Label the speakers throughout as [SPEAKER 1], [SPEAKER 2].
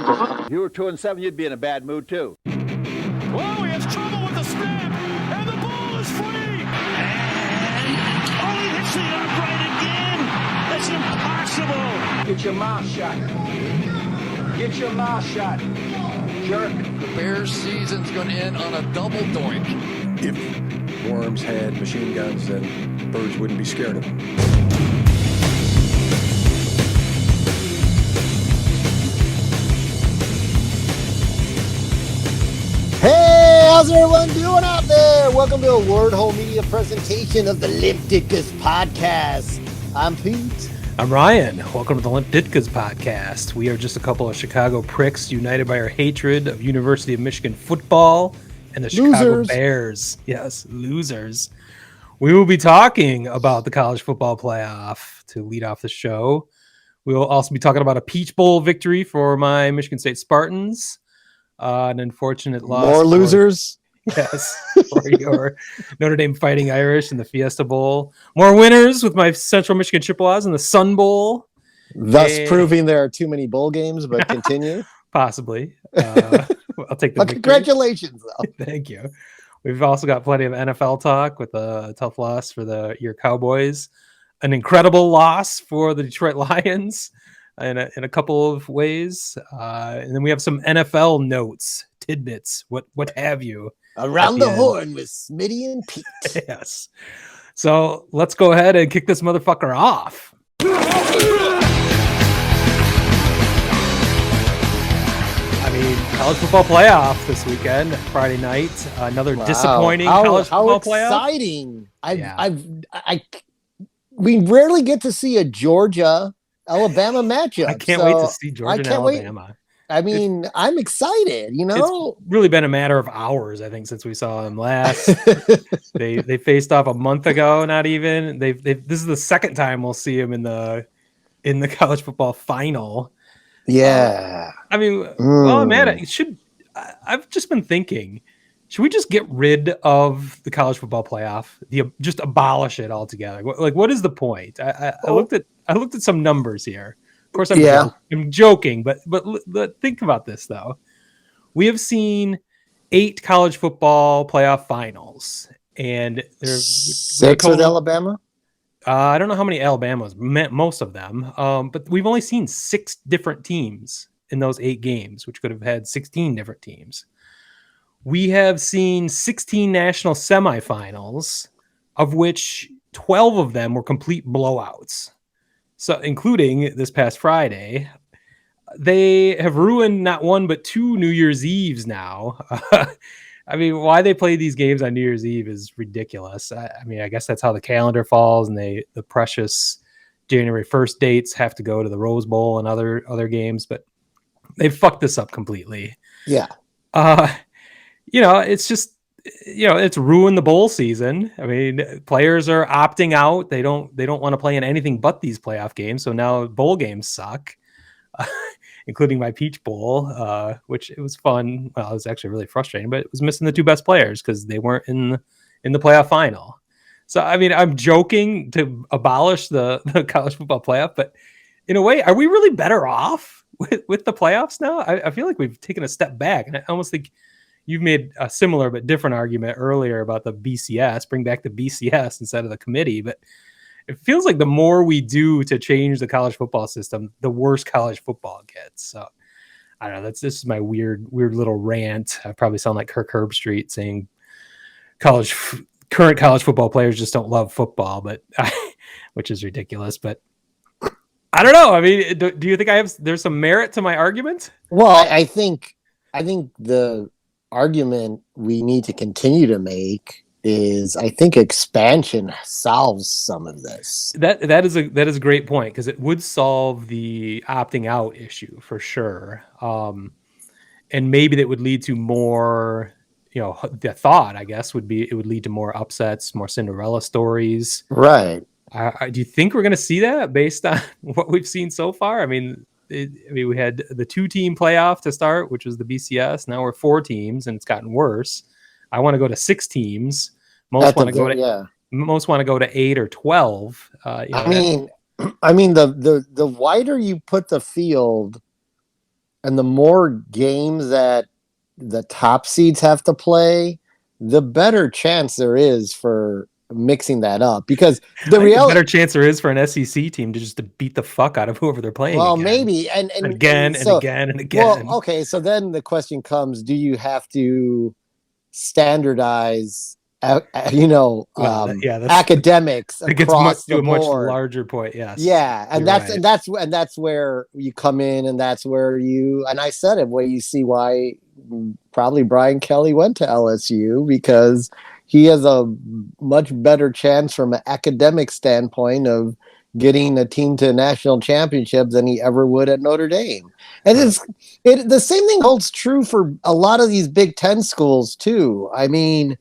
[SPEAKER 1] If you were 2-7, you'd be in a bad mood too.
[SPEAKER 2] Whoa, he has trouble with the snap, and the ball is free. And he hits the upright again. That's impossible.
[SPEAKER 1] Get your mouth shut. Get your mouth shut. Jerk.
[SPEAKER 3] The Bears' season's going to end on a double doink.
[SPEAKER 4] If worms had machine guns, then birds wouldn't be scared of them.
[SPEAKER 5] Hey, how's everyone doing out there? Welcome to a Word Hole Media presentation of the Limp Ditkas podcast. I'm Pete.
[SPEAKER 6] I'm Ryan. Welcome to the Limp Ditkas podcast. We are just a couple of Chicago pricks united by our hatred of University of Michigan football and the Chicago Bears. Yes, losers. We will be talking about the college football playoff to lead off the show. We will also be talking about a Peach Bowl victory for my Michigan State Spartans. An unfortunate loss.
[SPEAKER 5] More losers?
[SPEAKER 6] Yes, for your Notre Dame Fighting Irish in the Fiesta Bowl. More winners with my Central Michigan Chippewas in the Sun Bowl.
[SPEAKER 5] Thus proving there are too many bowl games, but continue.
[SPEAKER 6] Possibly. I'll take the
[SPEAKER 5] congratulations, though.
[SPEAKER 6] Thank you. We've also got plenty of NFL talk with a tough loss for your Cowboys. An incredible loss for the Detroit Lions in a couple of ways. And then we have some NFL notes, tidbits, what have you.
[SPEAKER 5] Around the horn with Smitty and Pete.
[SPEAKER 6] Yes. So let's go ahead and kick this motherfucker off. I mean, college football playoff this weekend, Friday night. Another disappointing college football playoff.
[SPEAKER 5] How exciting! We rarely get to see a Georgia-Alabama matchup.
[SPEAKER 6] I can't wait to see Georgia and Alabama.
[SPEAKER 5] Wait. I mean, I'm excited, It's
[SPEAKER 6] really been a matter of hours, I think, since we saw them last. They faced off a month ago, not even. This is the second time we'll see them in the college football final.
[SPEAKER 5] Yeah.
[SPEAKER 6] I mean, well, man, I've just been thinking, should we just get rid of the college football playoff? Just abolish it altogether? Like, what is the point? I looked at some numbers here. Of course, I'm joking, but think about this though. We have seen 8 college football playoff finals, and there's
[SPEAKER 5] 6 with Alabama.
[SPEAKER 6] I don't know how many Alabamas, most of them, but we've only seen 6 different teams in those 8 games, which could have had 16 different teams. We have seen 16 national semifinals, of which 12 of them were complete blowouts. So, including this past Friday, they have ruined not one but 2 New Year's Eves now. I mean, why they play these games on New Year's Eve is ridiculous. I mean, I guess that's how the calendar falls, and the precious January 1st dates have to go to the Rose Bowl and other games, but they've fucked this up completely.
[SPEAKER 5] Yeah.
[SPEAKER 6] It's just, it's ruined the bowl season. I mean, players are opting out. They don't want to play in anything but these playoff games. So now bowl games suck, including my Peach Bowl, which it was fun. Well, it was actually really frustrating, but it was missing the 2 best players because they weren't in the playoff final. So, I mean, I'm joking to abolish the college football playoff, but in a way, are we really better off with the playoffs now? I feel like we've taken a step back, and I almost think you've made a similar but different argument earlier about the BCS, bring back the BCS instead of the committee. But it feels like the more we do to change the college football system, the worse college football gets. So I don't know. This is my weird little rant. I probably sound like Kirk Herbstreit saying current college football players just don't love football, which is ridiculous. But I don't know. I mean, do you think there's some merit to my argument?
[SPEAKER 5] Well, I think the argument we need to continue to make is I think expansion solves some of this.
[SPEAKER 6] That is a great point, because it would solve the opting out issue for sure. And maybe that would lead to more, the thought, I guess, would be it would lead to more upsets, more Cinderella stories.
[SPEAKER 5] Right.
[SPEAKER 6] Do you think we're going to see that based on what we've seen so far? I mean, we had the 2-team playoff to start, which was the BCS. Now we're 4 teams, and it's gotten worse. I want to go to 6 teams. Most want to go to 8 or 12.
[SPEAKER 5] I mean, the wider you put the field, and the more games that the top seeds have to play, the better chance there is for mixing that up. Because the reality,
[SPEAKER 6] better chance there is for an SEC team to beat the fuck out of whoever they're playing.
[SPEAKER 5] well,
[SPEAKER 6] again.
[SPEAKER 5] maybe, and
[SPEAKER 6] again and again and again.
[SPEAKER 5] Well, okay, so then the question comes: do you have to standardize? Academics
[SPEAKER 6] it gets
[SPEAKER 5] across
[SPEAKER 6] to a much
[SPEAKER 5] board.
[SPEAKER 6] larger point. Yes.
[SPEAKER 5] Yeah, and
[SPEAKER 6] You're
[SPEAKER 5] that's where you come in, and that's where I said it, where you see why probably Brian Kelly went to LSU, because he has a much better chance from an academic standpoint of getting a team to a national championship than he ever would at Notre Dame. And the same thing holds true for a lot of these Big Ten schools too. I mean,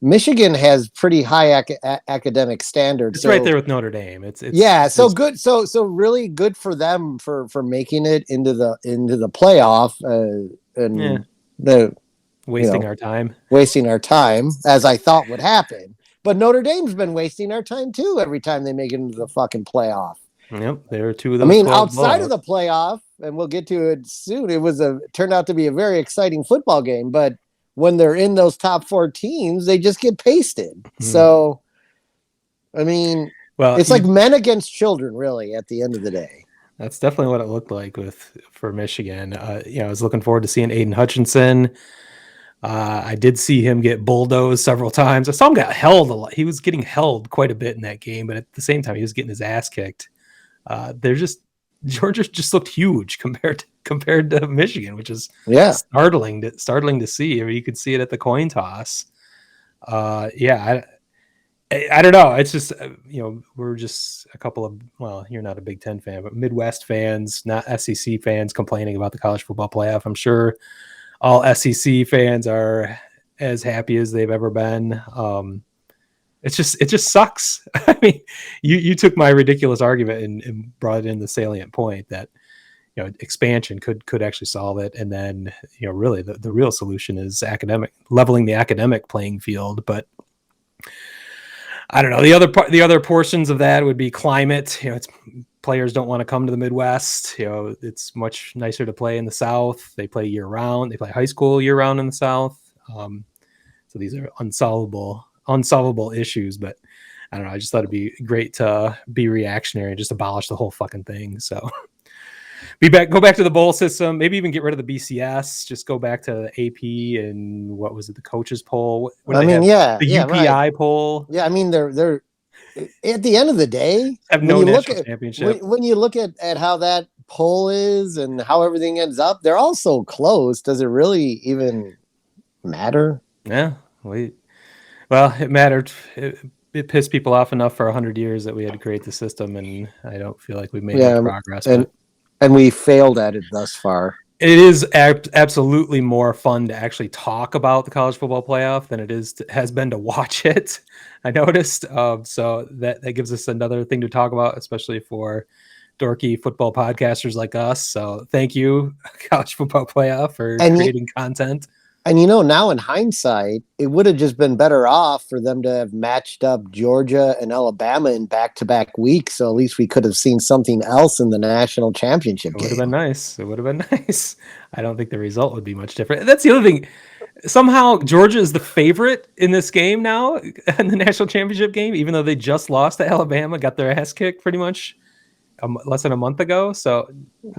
[SPEAKER 5] Michigan has pretty high academic standards.
[SPEAKER 6] It's right there with Notre Dame. It's
[SPEAKER 5] good. So really good for them for making it into the playoff
[SPEAKER 6] wasting our time.
[SPEAKER 5] Wasting our time, as I thought would happen. But Notre Dame's been wasting our time too every time they make it into the fucking playoff.
[SPEAKER 6] Yep, there are two of those.
[SPEAKER 5] I mean, outside of the playoff, and we'll get to it soon, it turned out to be a very exciting football game, but when they're in those top 4 teams, they just get pasted. So, I mean, it's like men against children, really, at the end of the day.
[SPEAKER 6] That's definitely what it looked like for Michigan. I was looking forward to seeing Aiden Hutchinson. I did see him get bulldozed several times. I saw him get held a lot. He was getting held quite a bit in that game, but at the same time, he was getting his ass kicked. Georgia just looked huge compared to Michigan, which is startling to see. I mean, you could see it at the coin toss. I don't know. It's just we're just a couple of, well, you're not a Big Ten fan, but Midwest fans, not SEC fans, complaining about the college football playoff. I'm sure all SEC fans are as happy as they've ever been. It just sucks. I mean, you took my ridiculous argument and brought in the salient point that expansion could actually solve it, and then really the real solution is leveling the academic playing field. But I don't know, the other portions of that would be climate. It's players don't want to come to the Midwest. It's much nicer to play in the South. They play year round. They play high school year round in the South. So these are unsolvable issues, but I don't know. I just thought it'd be great to be reactionary and just abolish the whole fucking thing. So go back to the bowl system, maybe even get rid of the BCS, just go back to the AP and what was it? The coaches poll. The UPI poll.
[SPEAKER 5] Yeah. I mean, they're at the end of the day,
[SPEAKER 6] have no national championship.
[SPEAKER 5] When you look at how that poll is and how everything ends up, they're all so close. Does it really even matter?
[SPEAKER 6] Yeah. Well, it mattered. It pissed people off enough for 100 years that we had to create the system, and I don't feel like we've made much progress.
[SPEAKER 5] And we failed at it thus far.
[SPEAKER 6] It is absolutely more fun to actually talk about the college football playoff than it has been to watch it. I noticed. So that gives us another thing to talk about, especially for dorky football podcasters like us. So thank you, College Football Playoff, for creating content.
[SPEAKER 5] And now in hindsight, it would have just been better off for them to have matched up Georgia and Alabama in back-to-back weeks. So at least we could have seen something else in the national championship game.
[SPEAKER 6] It would have been nice. I don't think the result would be much different. That's the other thing. Somehow Georgia is the favorite in this game now, in the national championship game, even though they just lost to Alabama, got their ass kicked pretty much less than a month ago. So,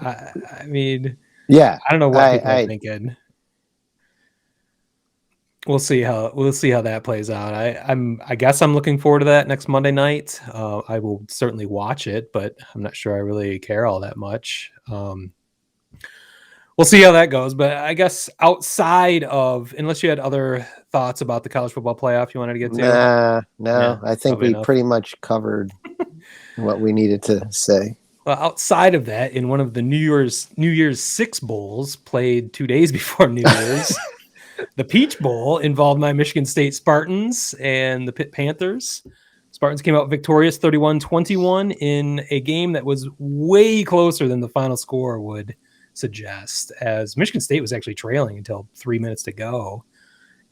[SPEAKER 6] I mean, I don't know what people are thinking. We'll see how that plays out. I guess I'm looking forward to that next Monday night. I will certainly watch it, but I'm not sure I really care all that much. We'll see how that goes. But I guess outside of, unless you had other thoughts about the college football playoff you wanted to get to?
[SPEAKER 5] No. I think we pretty much covered what we needed to say.
[SPEAKER 6] Well, outside of that, in one of the New Year's 6 bowls played 2 days before New Year's, the Peach Bowl involved my Michigan State Spartans and the Pitt Panthers. Spartans came out victorious 31-21 in a game that was way closer than the final score would suggest, as Michigan State was actually trailing until 3 minutes to go.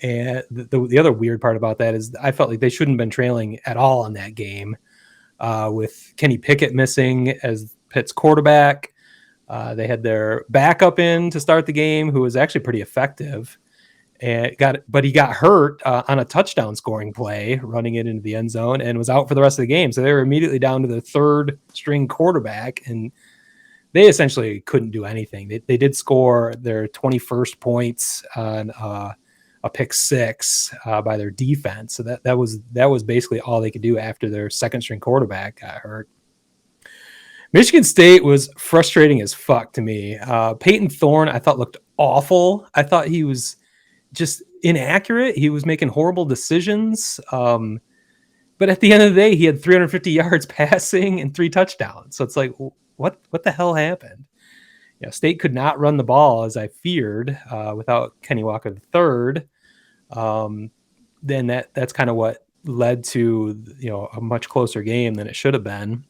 [SPEAKER 6] And the other weird part about that is I felt like they shouldn't have been trailing at all on that game, with Kenny Pickett missing as Pitt's quarterback. They had their backup in to start the game, who was actually pretty effective, but he got hurt on a touchdown scoring play, running it into the end zone, and was out for the rest of the game. So they were immediately down to the third string quarterback, and they essentially couldn't do anything. They did score their 21st points on a pick six by their defense. So that was basically all they could do after their second string quarterback got hurt. Michigan State was frustrating as fuck to me. Peyton Thorne, I thought, looked awful. I thought he was just inaccurate. He was making horrible decisions. But at the end of the day, he had 350 yards passing and 3 touchdowns. So it's like, what the hell happened? State could not run the ball as I feared without Kenny Walker III. Then that's kind of what led to a much closer game than it should have been.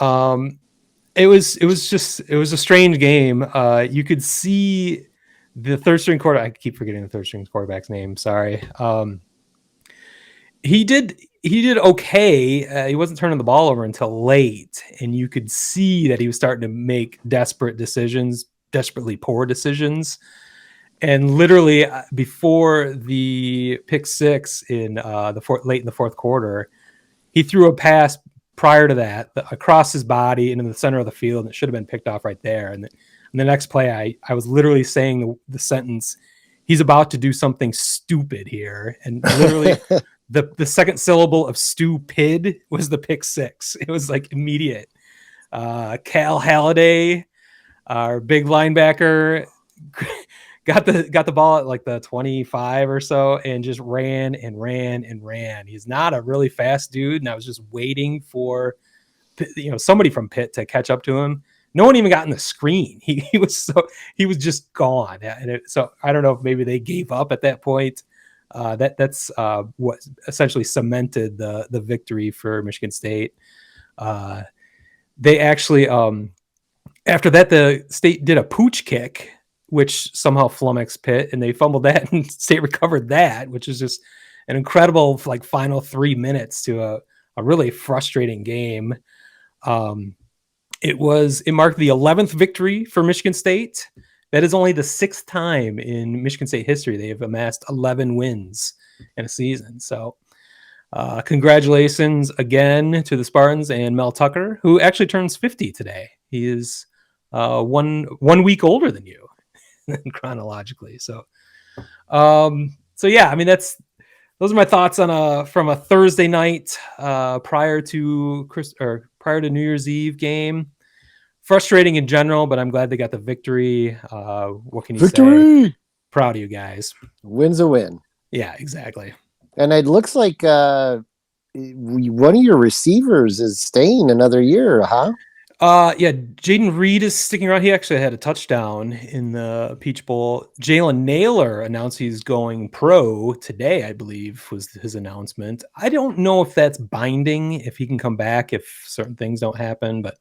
[SPEAKER 6] It was a strange game. You could see the third string quarterback. I keep forgetting the third string quarterback's name. Sorry. He did okay. He wasn't turning the ball over until late, and you could see that he was starting to make desperately poor decisions. And literally before the pick six in late in the fourth quarter, he threw a pass prior to that across his body into the center of the field, and it should have been picked off right there. And the next play, I was literally saying the sentence, "He's about to do something stupid here," and literally. The second syllable of stupid was the pick six. It was like immediate. Cal Halliday, our big linebacker, got the ball at like the 25 or so and just ran and ran and ran. He's not a really fast dude, and I was just waiting for somebody from Pitt to catch up to him. No one even got in the screen. He was just gone. And so I don't know if maybe they gave up at that point. That's what essentially cemented the victory for Michigan State. They actually, after that, the State did a pooch kick, which somehow flummoxed Pitt, and they fumbled that, and State recovered that, which is just an incredible final 3 minutes to a really frustrating game. It marked the 11th victory for Michigan State. That is only the 6th time in Michigan State history they have amassed 11 wins in a season. So congratulations again to the Spartans and Mel Tucker, who actually turns 50 today. He is 1 week older than you chronologically. So yeah, I mean, those are my thoughts on from a Thursday night prior to New Year's Eve game. Frustrating in general, but I'm glad they got the victory. What can you say? Proud of you guys.
[SPEAKER 5] Win's a win.
[SPEAKER 6] Yeah, exactly.
[SPEAKER 5] And it looks like one of your receivers is staying another year, huh?
[SPEAKER 6] Yeah, Jaden Reed is sticking around. He actually had a touchdown in the Peach Bowl. Jalen Naylor announced he's going pro today, I believe, was his announcement. I don't know if that's binding, if he can come back if certain things don't happen, but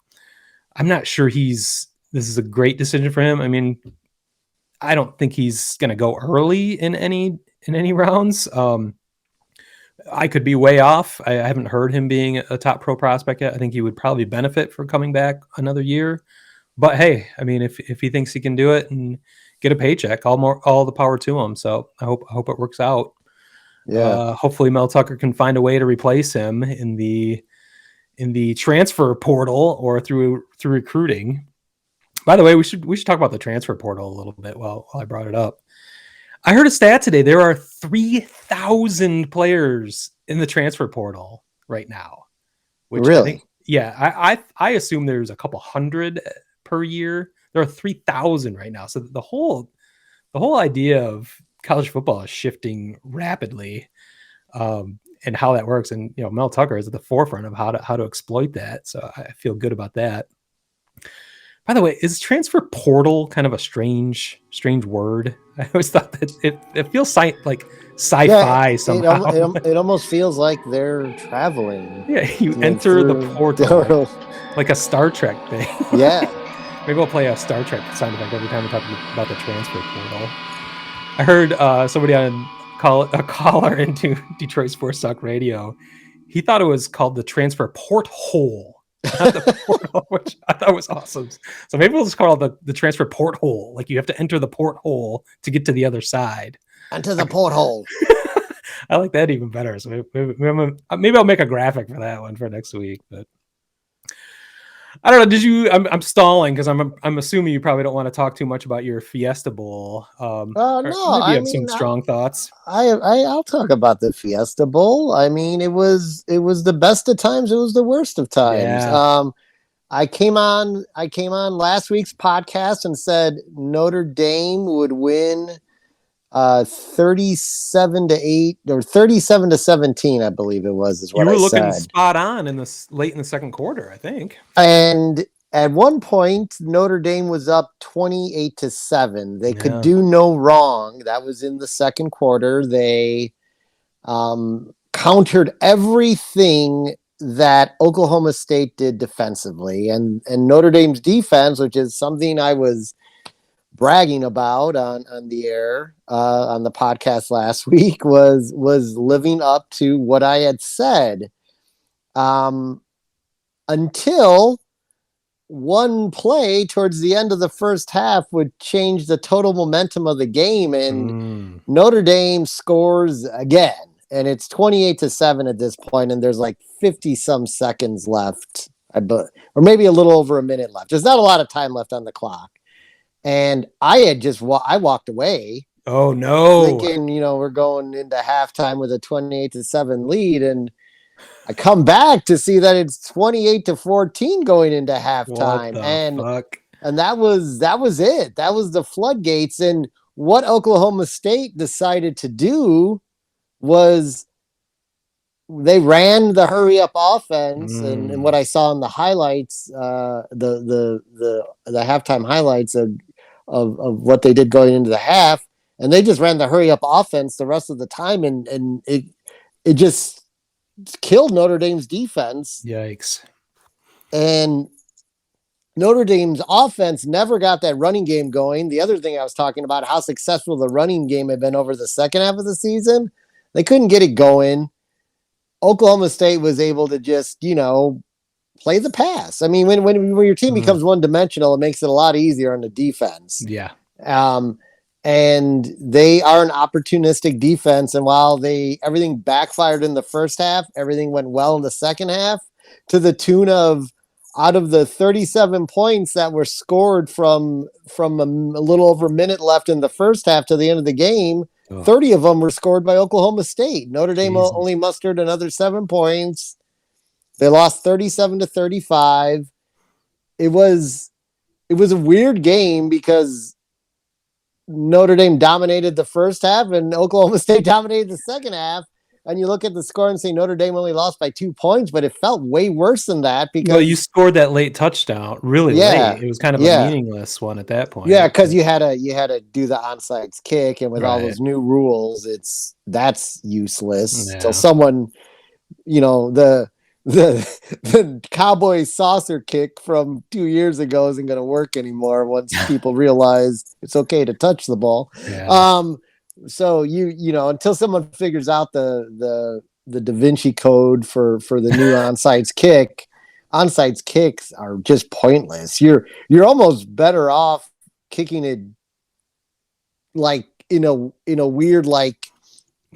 [SPEAKER 6] I'm not sure this is a great decision for him. I mean, I don't think he's going to go early in any rounds. I could be way off. I haven't heard him being a top pro prospect yet. I think he would probably benefit from coming back another year. But hey, I mean, if he thinks he can do it and get a paycheck, all the power to him. So I hope it works out. Yeah. Hopefully Mel Tucker can find a way to replace him in the transfer portal or through recruiting. By the way, we should talk about the transfer portal a little bit while I brought it up. I heard a stat today. There are 3,000 players in the transfer portal right now. Which
[SPEAKER 5] really?
[SPEAKER 6] I think, I assume there's a couple hundred per year. There are 3,000 right now. So the whole idea of college football is shifting rapidly. And how that works. And, Mel Tucker is at the forefront of how to exploit that. So I feel good about that. By the way, is transfer portal kind of a strange word? I always thought that it feels like sci-fi somehow.
[SPEAKER 5] It almost feels like they're traveling.
[SPEAKER 6] Yeah, you enter the portal like a Star Trek thing.
[SPEAKER 5] Yeah.
[SPEAKER 6] Maybe we'll play a Star Trek sound effect every time we talk about the transfer portal. I heard somebody on a caller into Detroit Sports Talk Radio. He thought it was called the transfer porthole. not the porthole, which I thought was awesome. So maybe we'll just call it the transfer porthole. Like you have to enter the porthole to get to the other side.
[SPEAKER 5] Into the porthole.
[SPEAKER 6] I like that even better. So maybe I'll make a graphic for that one for next week. But I don't know. Did you? I'm stalling because I'm assuming you probably don't want to talk too much about your Fiesta Bowl.
[SPEAKER 5] No,
[SPEAKER 6] maybe you have some strong thoughts.
[SPEAKER 5] I'll talk about the Fiesta Bowl. I mean, it was the best of times. It was the worst of times.
[SPEAKER 6] Yeah.
[SPEAKER 5] I came on last week's podcast and said Notre Dame would win 37-8 or 37-17, I believe it was, is what I said.
[SPEAKER 6] You were looking spot on late in the second quarter, I think.
[SPEAKER 5] And at one point, Notre Dame was up 28-7. They could do no wrong. That was in the second quarter. They countered everything that Oklahoma State did defensively, and Notre Dame's defense, which is something I was bragging about on the air on the podcast last week, was living up to what I had said until one play towards the end of the first half would change the total momentum of the game, and Notre Dame scores again, and it's 28-7 at this point, and there's like 50 some seconds left, or maybe a little over a minute left. There's not a lot of time left on the clock. And I had I walked away.
[SPEAKER 6] Oh no!
[SPEAKER 5] Thinking, we're going into halftime with a 28-7 lead, and I come back to see that it's 28-14 going into halftime, and that was it. That was the floodgates. And what Oklahoma State decided to do was they ran the hurry up offense, and what I saw in the highlights, the halftime highlights of what they did going into the half, and they just ran the hurry up offense the rest of the time, and it just killed Notre Dame's defense.
[SPEAKER 6] Yikes.
[SPEAKER 5] And Notre Dame's offense never got that running game going. The other thing I was talking about, how successful the running game had been over the second half of the season, they couldn't get it going. Oklahoma State was able to just, play the pass. I mean, when your team becomes one-dimensional, it makes it a lot easier on the defense.
[SPEAKER 6] Yeah.
[SPEAKER 5] And they are an opportunistic defense. And while everything backfired in the first half, everything went well in the second half, to the tune of, out of the 37 points that were scored from a little over a minute left in the first half to the end of the game, 30 of them were scored by Oklahoma State. Notre Dame only mustered another 7 points. They lost 37-35. It was a weird game because Notre Dame dominated the first half and Oklahoma State dominated the second half. And you look at the score and say Notre Dame only lost by 2 points, but it felt way worse than that because
[SPEAKER 6] you scored that late touchdown really late. It was kind of a meaningless one at that point.
[SPEAKER 5] Yeah, because you had to do the onside kick, and with all those new rules, that's useless until someone, the Cowboys saucer kick from 2 years ago isn't going to work anymore once people realize it's okay to touch the ball. Yeah. So until someone figures out the Da Vinci code for the new onside kicks are just pointless. You're almost better off kicking it like in a weird, like,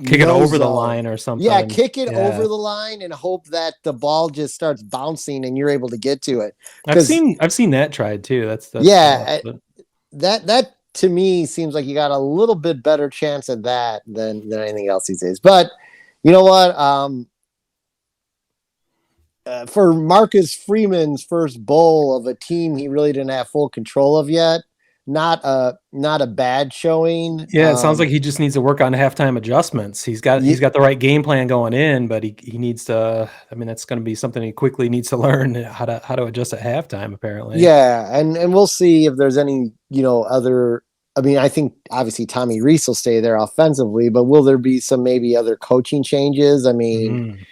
[SPEAKER 6] kick it over the line or something.
[SPEAKER 5] Yeah, kick it over the line and hope that the ball just starts bouncing and you're able to get to it.
[SPEAKER 6] I've seen that tried too. That's
[SPEAKER 5] that to me seems like you got a little bit better chance at that than anything else these days. But you know what? For Marcus Freeman's first bowl of a team he really didn't have full control of yet, not a bad showing.
[SPEAKER 6] Yeah, it sounds like he just needs to work on halftime adjustments. He's got the right game plan going in, but he needs to. I mean, that's going to be something he quickly needs to learn how to adjust at halftime. Apparently,
[SPEAKER 5] yeah, and we'll see if there's any other. I mean, I think obviously Tommy Rees will stay there offensively, but will there be some maybe other coaching changes? I mean,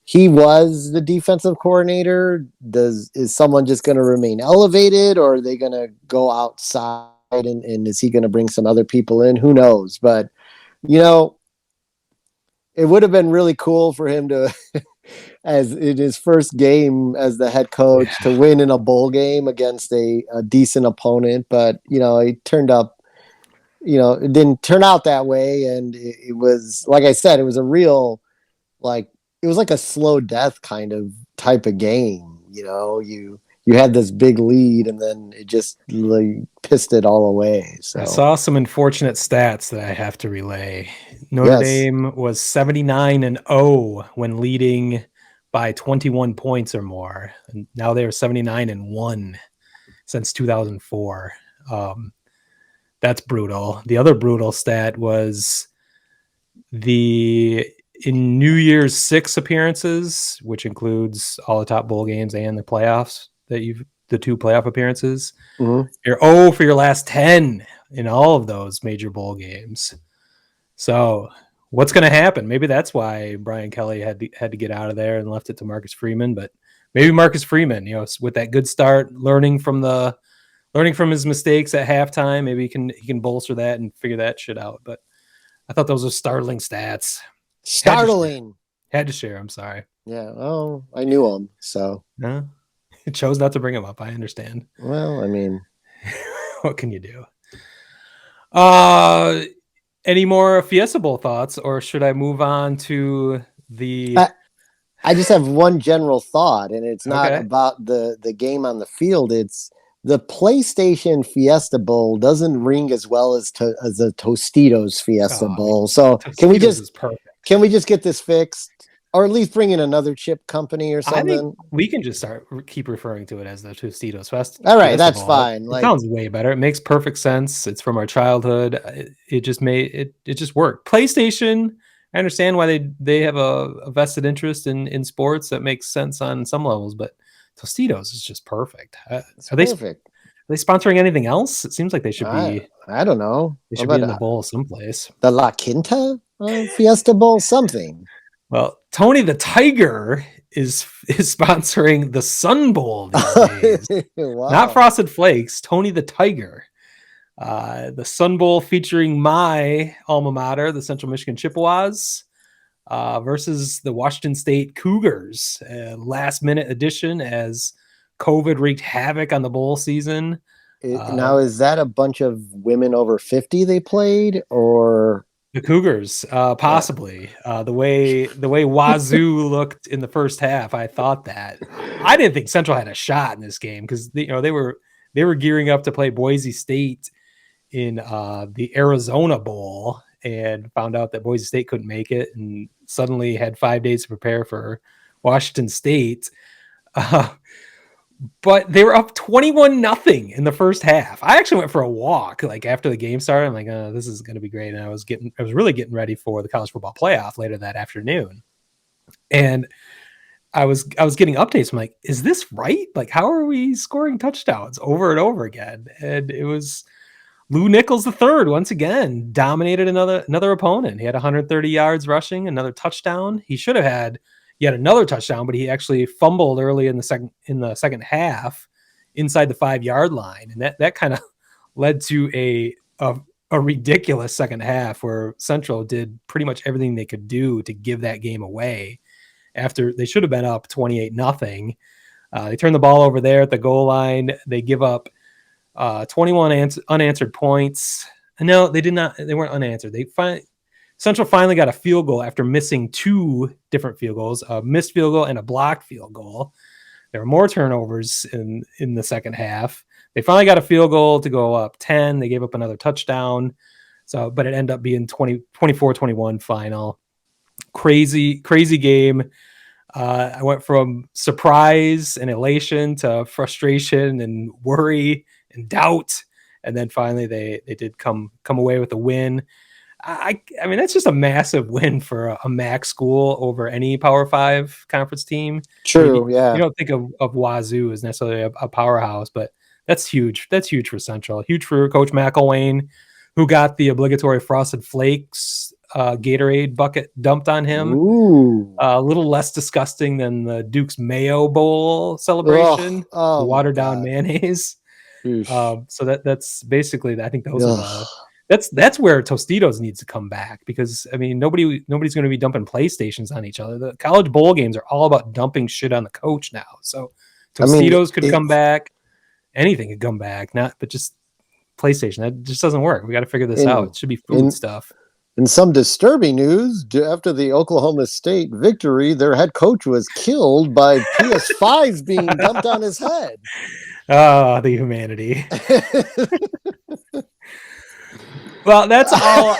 [SPEAKER 5] he was the defensive coordinator. Is someone just going to remain elevated, or are they going to go outside and is he going to bring some other people in? Who knows? But, it would have been really cool for him to as in his first game as the head coach to win in a bowl game against a decent opponent. But, it turned up, it didn't turn out that way. And it was, like I said, it was a real, it was like a slow death kind of type of game. You had this big lead and then it just pissed it all away. So
[SPEAKER 6] I saw some unfortunate stats that I have to relay. Notre Dame was 79-0 when leading by 21 points or more. And now they're 79-1 since 2004. That's brutal. The other brutal stat was in New Year's 6 appearances, which includes all the top bowl games and the playoffs the 2 playoff appearances.
[SPEAKER 5] Mm-hmm.
[SPEAKER 6] You're 0 for your last 10 in all of those major bowl games. So what's going to happen? Maybe that's why Brian Kelly had to get out of there and left it to Marcus Freeman. But maybe Marcus Freeman, with that good start, learning from his mistakes at halftime, maybe he can bolster that and figure that shit out. But I thought those were startling stats.
[SPEAKER 5] Startling.
[SPEAKER 6] Had to share. I'm sorry.
[SPEAKER 5] Yeah. Oh, I knew him. So
[SPEAKER 6] no, it chose not to bring him up. I understand.
[SPEAKER 5] Well, I mean,
[SPEAKER 6] what can you do? Any more Fiesta Bowl thoughts, or should I move on to the?
[SPEAKER 5] I just have one general thought, and it's not
[SPEAKER 6] Okay.
[SPEAKER 5] about the game on the field. It's the PlayStation Fiesta Bowl doesn't ring as well as a Tostitos Fiesta Bowl. So
[SPEAKER 6] Tostitos is perfect.
[SPEAKER 5] Can we just get this fixed, or at least bring in another chip company or something?
[SPEAKER 6] I think we can just keep referring to it as the Tostitos Fest.
[SPEAKER 5] All right,
[SPEAKER 6] Fiesta
[SPEAKER 5] that's
[SPEAKER 6] Bowl.
[SPEAKER 5] fine.
[SPEAKER 6] It sounds way better. It makes perfect sense. It's from our childhood. It just worked. PlayStation, I understand why they have a vested interest in sports. That makes sense on some levels, but Tostitos is just perfect. Are they sponsoring anything else? It seems like they should be.
[SPEAKER 5] I don't know.
[SPEAKER 6] They should be in the bowl someplace.
[SPEAKER 5] The La Quinta Fiesta Bowl, something.
[SPEAKER 6] Well, Tony the Tiger is sponsoring the Sun Bowl these days.
[SPEAKER 5] Wow.
[SPEAKER 6] Not Frosted Flakes. Tony the Tiger. The Sun Bowl featuring my alma mater, the Central Michigan Chippewas, versus the Washington State Cougars. Last minute edition as COVID wreaked havoc on the bowl season.
[SPEAKER 5] Now, is that a bunch of women over 50 they played, or
[SPEAKER 6] the Cougars? Possibly. The way Wazoo looked in the first half, I thought that. I didn't think Central had a shot in this game because they were gearing up to play Boise State in the Arizona Bowl and found out that Boise State couldn't make it and suddenly had 5 days to prepare for Washington State. But they were up 21-0 in the first half. I actually went for a walk after the game started. I'm like, oh, this is going to be great. And I was really getting ready for the college football playoff later that afternoon. And I was getting updates. I'm like, is this right? How are we scoring touchdowns over and over again? And it was Lew Nichols III once again dominated another opponent. He had 130 yards rushing, another touchdown. He should have had yet another touchdown, but he actually fumbled early in the second half inside the 5-yard line. And that kind of led to a ridiculous second half where Central did pretty much everything they could do to give that game away after they should have been up 28-0. They turned the ball over there at the goal line. They give up 21 unanswered points. No, they did not. They weren't unanswered. Central finally got a field goal after missing 2 different field goals, a missed field goal and a blocked field goal. There were more turnovers in the second half. They finally got a field goal to go up 10. They gave up another touchdown. But it ended up being 24-21 final. Crazy game. I went from surprise and elation to frustration and worry and doubt. And then finally they did come away with a win. I mean, that's just a massive win for a MAC school over any Power 5 conference team.
[SPEAKER 5] True, yeah.
[SPEAKER 6] You don't think of Wazoo as necessarily a powerhouse, but that's huge. That's huge for Central. Huge for Coach McElwain, who got the obligatory Frosted Flakes Gatorade bucket dumped on him.
[SPEAKER 5] Ooh.
[SPEAKER 6] A little less disgusting than the Duke's Mayo Bowl celebration. The watered down mayonnaise. So that's basically, I think those are That's where Tostitos needs to come back, because I mean nobody's going to be dumping PlayStations on each other. The college bowl games are all about dumping shit on the coach now. So Tostitos could come back. Anything could come back, but just PlayStation. That just doesn't work. We got to figure this out. It should be food stuff.
[SPEAKER 5] In some disturbing news, after the Oklahoma State victory, their head coach was killed by PS5s being dumped on his head.
[SPEAKER 6] Oh, the humanity. Well, that's all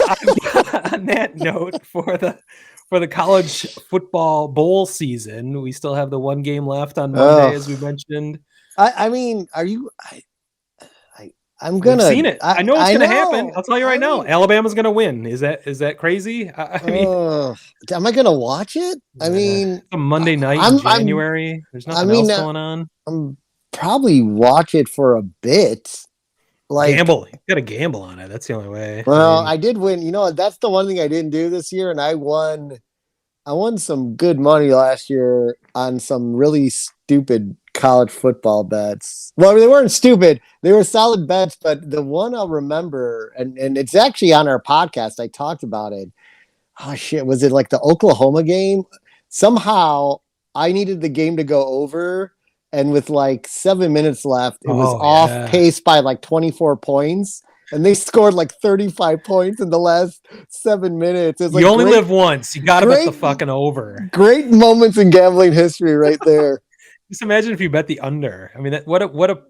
[SPEAKER 6] on that note for the college football bowl season. We still have the one game left on Monday, as we mentioned.
[SPEAKER 5] I mean, are you? I'm
[SPEAKER 6] We've
[SPEAKER 5] gonna.
[SPEAKER 6] seen it. I know it's gonna happen. I'll tell you right now. Alabama's gonna win. Is that crazy? I mean,
[SPEAKER 5] am I gonna watch it? I mean,
[SPEAKER 6] it's a Monday night in January. There's nothing else going on.
[SPEAKER 5] I'm probably watch it for a bit. Like
[SPEAKER 6] gamble. You gotta gamble on it. That's the only way.
[SPEAKER 5] Well, I did win. You know, that's the one thing I didn't do this year, and I won some good money last year on some really stupid college football bets. Well, they weren't stupid. They were solid bets, but the one I'll remember, and it's actually on our podcast, I talked about it. Oh, shit. Was it like the Oklahoma game? Somehow I needed the game to go over, and with like 7 minutes left, it was off pace by like 24 points. And they scored like 35 points in the last 7 minutes. It's like
[SPEAKER 6] you only live once. You got to bet the fucking over.
[SPEAKER 5] Great moments in gambling history right there.
[SPEAKER 6] Just imagine if you bet the under. I mean, what a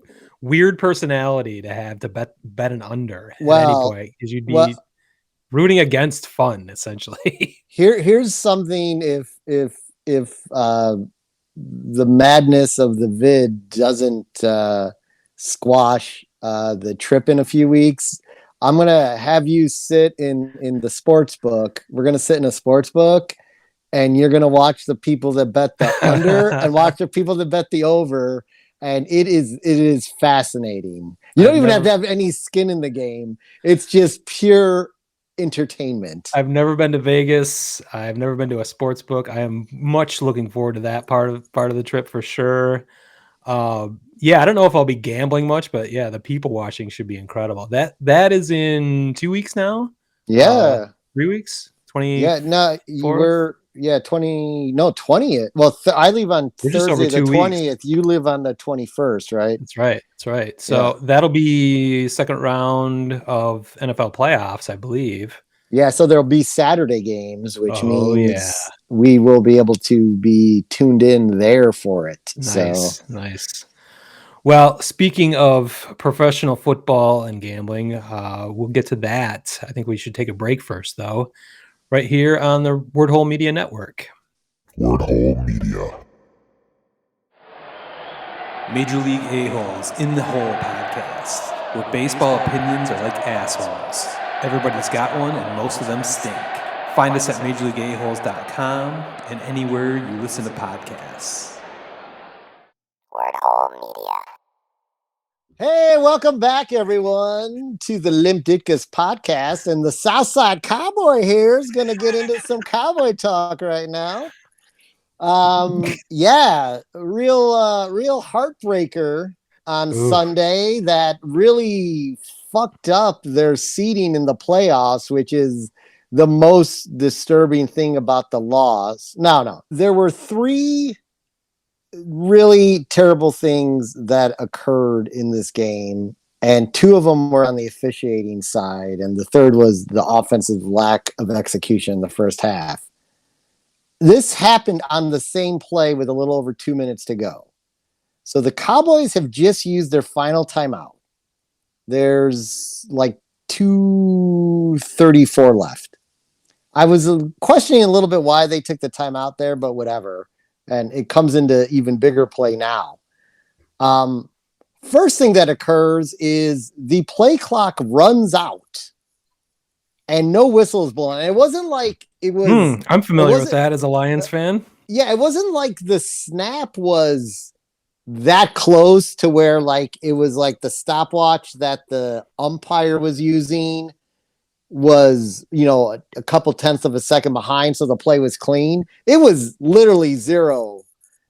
[SPEAKER 6] weird personality to have to bet an under at any point, because you'd be rooting against fun essentially.
[SPEAKER 5] Here's something: if the madness of the vid doesn't squash the trip in a few weeks, I'm gonna have you sit in the sports book. We're gonna sit in a sports book, and you're gonna watch the people that bet the under and watch the people that bet the over, and it is fascinating. You don't even have to have any skin in the game. It's just pure entertainment.
[SPEAKER 6] I've never been to Vegas. I've never been to a sports book. I am much looking forward to that part of the trip for sure. Yeah, I don't know if I'll be gambling much, but yeah, the people watching should be incredible. That is in 2 weeks now.
[SPEAKER 5] Yeah,
[SPEAKER 6] 3 weeks. 20.
[SPEAKER 5] Yeah, no, you were 20th. Well, I leave on Thursday the 20th. You live on the 21st, right?
[SPEAKER 6] That's right. So that'll be second round of NFL playoffs, I believe.
[SPEAKER 5] Yeah, so there'll be Saturday games, which means we will be able to be tuned in there for it.
[SPEAKER 6] Nice. Well, speaking of professional football and gambling, we'll get to that. I think we should take a break first, though, right here on the Word Hole Media Network.
[SPEAKER 7] Word Hole Media.
[SPEAKER 6] Major League A-Holes in the Hole podcast, where baseball opinions are like assholes. Everybody's got one, and most of them stink. Find us at MajorLeagueAholes.com and anywhere you listen to podcasts.
[SPEAKER 8] Word Hole Media.
[SPEAKER 5] Hey, welcome back, everyone, to the Limp Ditkus podcast. And the Southside Cowboy here is going to get into some cowboy talk right now. Real heartbreaker on Sunday that really fucked up their seeding in the playoffs, which is the most disturbing thing about the loss. No. There were three really terrible things that occurred in this game, and two of them were on the officiating side, and the third was the offensive lack of execution in the first half. This happened on the same play with a little over 2 minutes to go. So the Cowboys have just used their final timeout. There's like 2:34 left. I was questioning a little bit why they took the timeout there, but whatever. And it comes into even bigger play now. First thing that occurs is the play clock runs out and no whistle is blown. And it wasn't like it was.
[SPEAKER 6] I'm familiar with that as a Lions fan.
[SPEAKER 5] Yeah, it wasn't like the snap was that close to where like it was like the stopwatch that the umpire was using was, a couple tenths of a second behind, so the play was clean. It was literally zero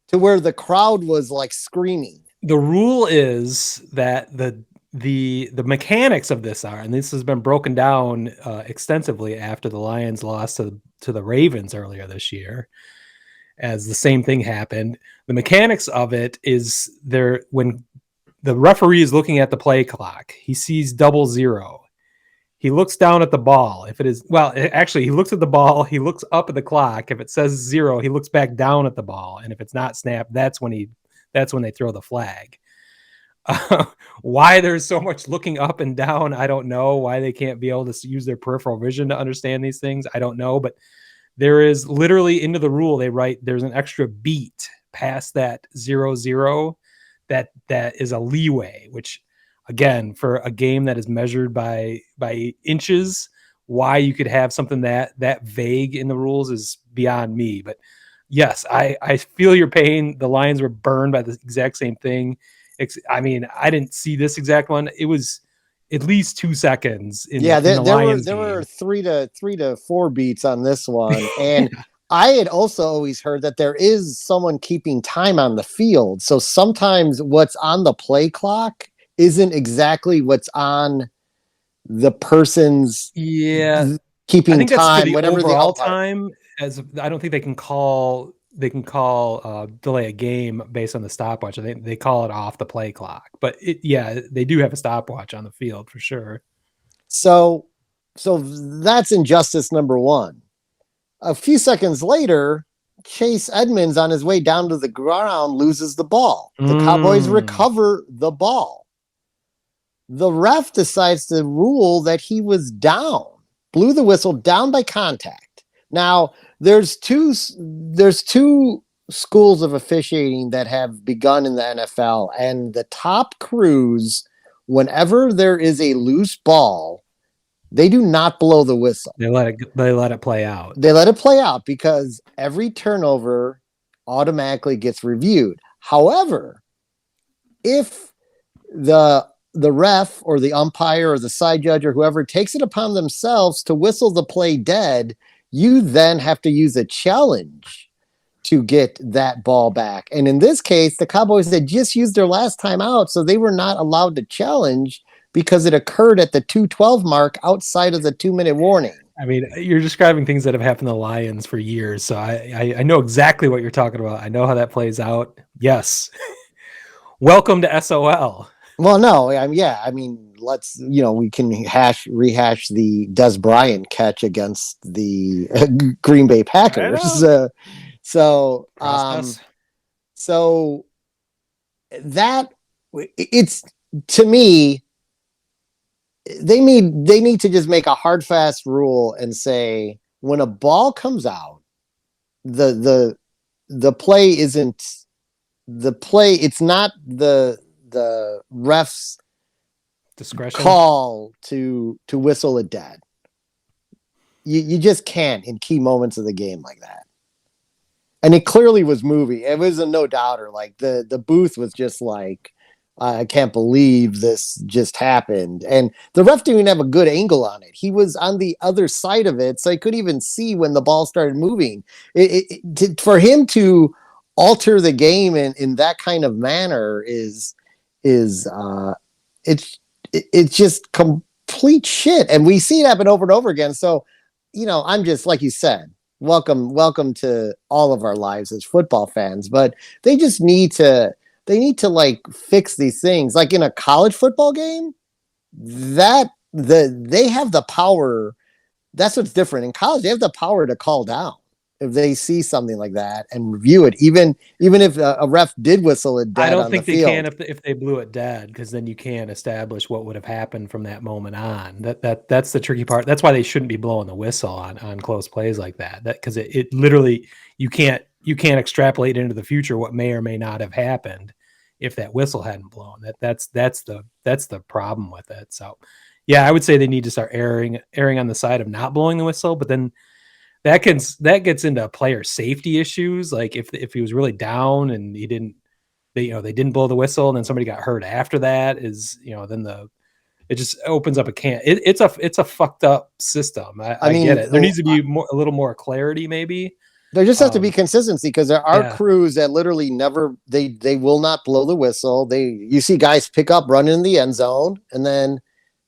[SPEAKER 5] to where the crowd was like screaming.
[SPEAKER 6] The rule is that the the mechanics of this are, and this has been broken down extensively after the Lions lost to the Ravens earlier this year, as the same thing happened. The mechanics of it is there when the referee is looking at the play clock, he sees 00. He looks down at the ball. If it is, well, actually, he looks at the ball. He looks up at the clock. If it says 0, he looks back down at the ball. And if it's not snapped, that's when they throw the flag. Why there's so much looking up and down, I don't know. Why they can't be able to use their peripheral vision to understand these things, I don't know. But there is literally into the rule, they write there's an extra beat past that 00 that is a leeway, which, again, for a game that is measured by inches, why you could have something that vague in the rules is beyond me. But yes, I feel your pain. The Lions were burned by the exact same thing. I mean, I didn't see this exact one. It was at least 2 seconds.
[SPEAKER 5] There were 3 to 4 beats on this one, and I had also always heard that there is someone keeping time on the field. So sometimes what's on the play clock isn't exactly what's on the person's keeping time, whatever the
[SPEAKER 6] overall time. As I don't think they can call delay a game based on the stopwatch. I think they call it off the play clock. But they do have a stopwatch on the field for sure.
[SPEAKER 5] So that's injustice number one. A few seconds later, Chase Edmonds, on his way down to the ground, loses the ball. The Cowboys recover the ball. The ref decides to rule that he was down, blew the whistle, down by contact. Now, there's two schools of officiating that have begun in the NFL, and the top crews, whenever there is a loose ball, they do not blow the whistle.
[SPEAKER 6] They let it play out.
[SPEAKER 5] They let it play out because every turnover automatically gets reviewed. However, if the ref or the umpire or the side judge or whoever takes it upon themselves to whistle the play dead, you then have to use a challenge to get that ball back. And in this case, the Cowboys had just used their last time out, so they were not allowed to challenge because it occurred at the 2:12 mark outside of the 2-minute warning.
[SPEAKER 6] I mean, you're describing things that have happened to the Lions for years, so I know exactly what you're talking about. I know how that plays out. Yes. Welcome to SOL.
[SPEAKER 5] Well, no, I mean, let's, we can rehash the Des Bryant catch against the Green Bay Packers. So that it's, to me, they need to just make a hard, fast rule and say when a ball comes out, the play isn't the play. It's not the ref's
[SPEAKER 6] discretion
[SPEAKER 5] call to whistle it dead. You just can't in key moments of the game like that. And it clearly was moving. It was a no doubter. Like the booth was just like, I can't believe this just happened. And the ref didn't even have a good angle on it. He was on the other side of it, so he couldn't even see when the ball started moving. For him to alter the game in that kind of manner is it's just complete shit. And we see it happen over and over again. So, I'm just, like you said, welcome to all of our lives as football fans, but they just need to like fix these things. Like in a college football game, they have the power. That's what's different. In college, they have the power to call down if they see something like that and review it. Even if a ref did whistle it dead.
[SPEAKER 6] I don't think they can if they blew it dead, because then you can't establish what would have happened from that moment on. That's the tricky part. That's why they shouldn't be blowing the whistle on close plays like that. Because it literally you can't extrapolate into the future what may or may not have happened if that whistle hadn't blown. That's the problem with it. So yeah, I would say they need to start erring on the side of not blowing the whistle, but then that gets into player safety issues. Like if he was really down and they didn't blow the whistle and then somebody got hurt after that, then it just opens up a can. It's a fucked up system. I get it. There needs to be a little more clarity maybe,
[SPEAKER 5] There just has to be consistency because there are
[SPEAKER 6] yeah.
[SPEAKER 5] crews that literally never they will not blow the whistle. You see guys pick up, run in the end zone, and then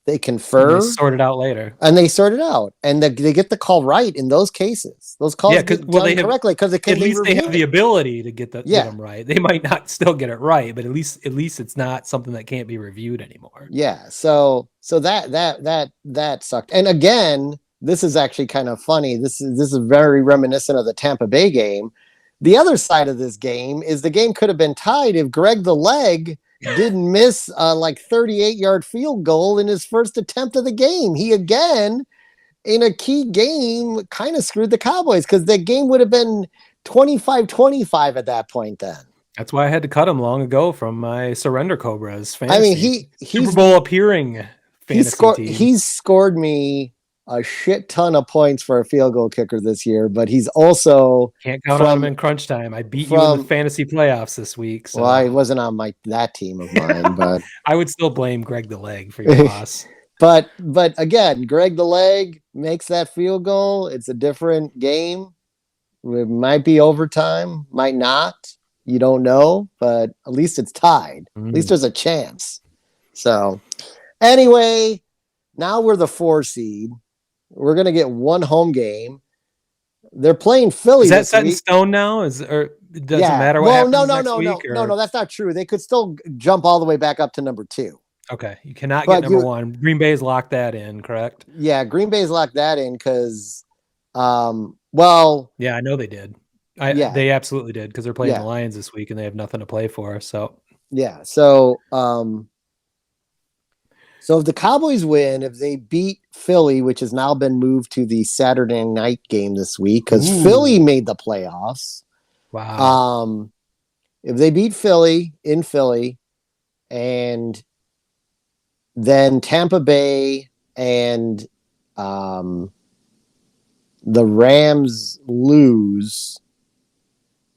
[SPEAKER 5] they confer.
[SPEAKER 6] And they sort it out later.
[SPEAKER 5] And they sort it out, and they get the call right in those cases. Those calls get done correctly because
[SPEAKER 6] at least they have the ability to get them right. They might not still get it right, but at least it's not something that can't be reviewed anymore.
[SPEAKER 5] Yeah. So that sucked. And again, this is actually kind of funny. This is very reminiscent of the Tampa Bay game. The other side of this game is the game could have been tied if Greg the Leg didn't miss a 38-yard field goal in his first attempt of the game. He again, in a key game, kind of screwed the Cowboys because the game would have been 25-25 at that point then.
[SPEAKER 6] That's why I had to cut him long ago from my Surrender Cobras fantasy.
[SPEAKER 5] I mean, he's
[SPEAKER 6] Super Bowl appearing fantasy team.
[SPEAKER 5] He's scored me a shit ton of points for a field goal kicker this year, but he's also
[SPEAKER 6] can't count on him in crunch time. I beat you in the fantasy playoffs this week. So.
[SPEAKER 5] Well, I wasn't on that team of mine, but
[SPEAKER 6] I would still blame Greg the Leg for your loss.
[SPEAKER 5] But again, Greg the Leg makes that field goal. It's a different game. It might be overtime, might not. You don't know, but at least it's tied. At least there's a chance. So anyway, now we're the 4 seed. We're going to get one home game. They're playing Philly.
[SPEAKER 6] Is that set in stone now? Does it matter what happens next week?
[SPEAKER 5] No, that's not true. They could still jump all the way back up to number 2.
[SPEAKER 6] Okay. You cannot get number 1. Green Bay's locked that in, correct?
[SPEAKER 5] Yeah, Green Bay's locked that in because,
[SPEAKER 6] yeah, I know they did. They absolutely did because they're playing the Lions this week and they have nothing to play for. So,
[SPEAKER 5] yeah. So if the Cowboys win, if they beat Philly, which has now been moved to the Saturday night game this week because Philly made the playoffs.
[SPEAKER 6] Wow.
[SPEAKER 5] If they beat Philly in Philly and then Tampa Bay and the Rams lose,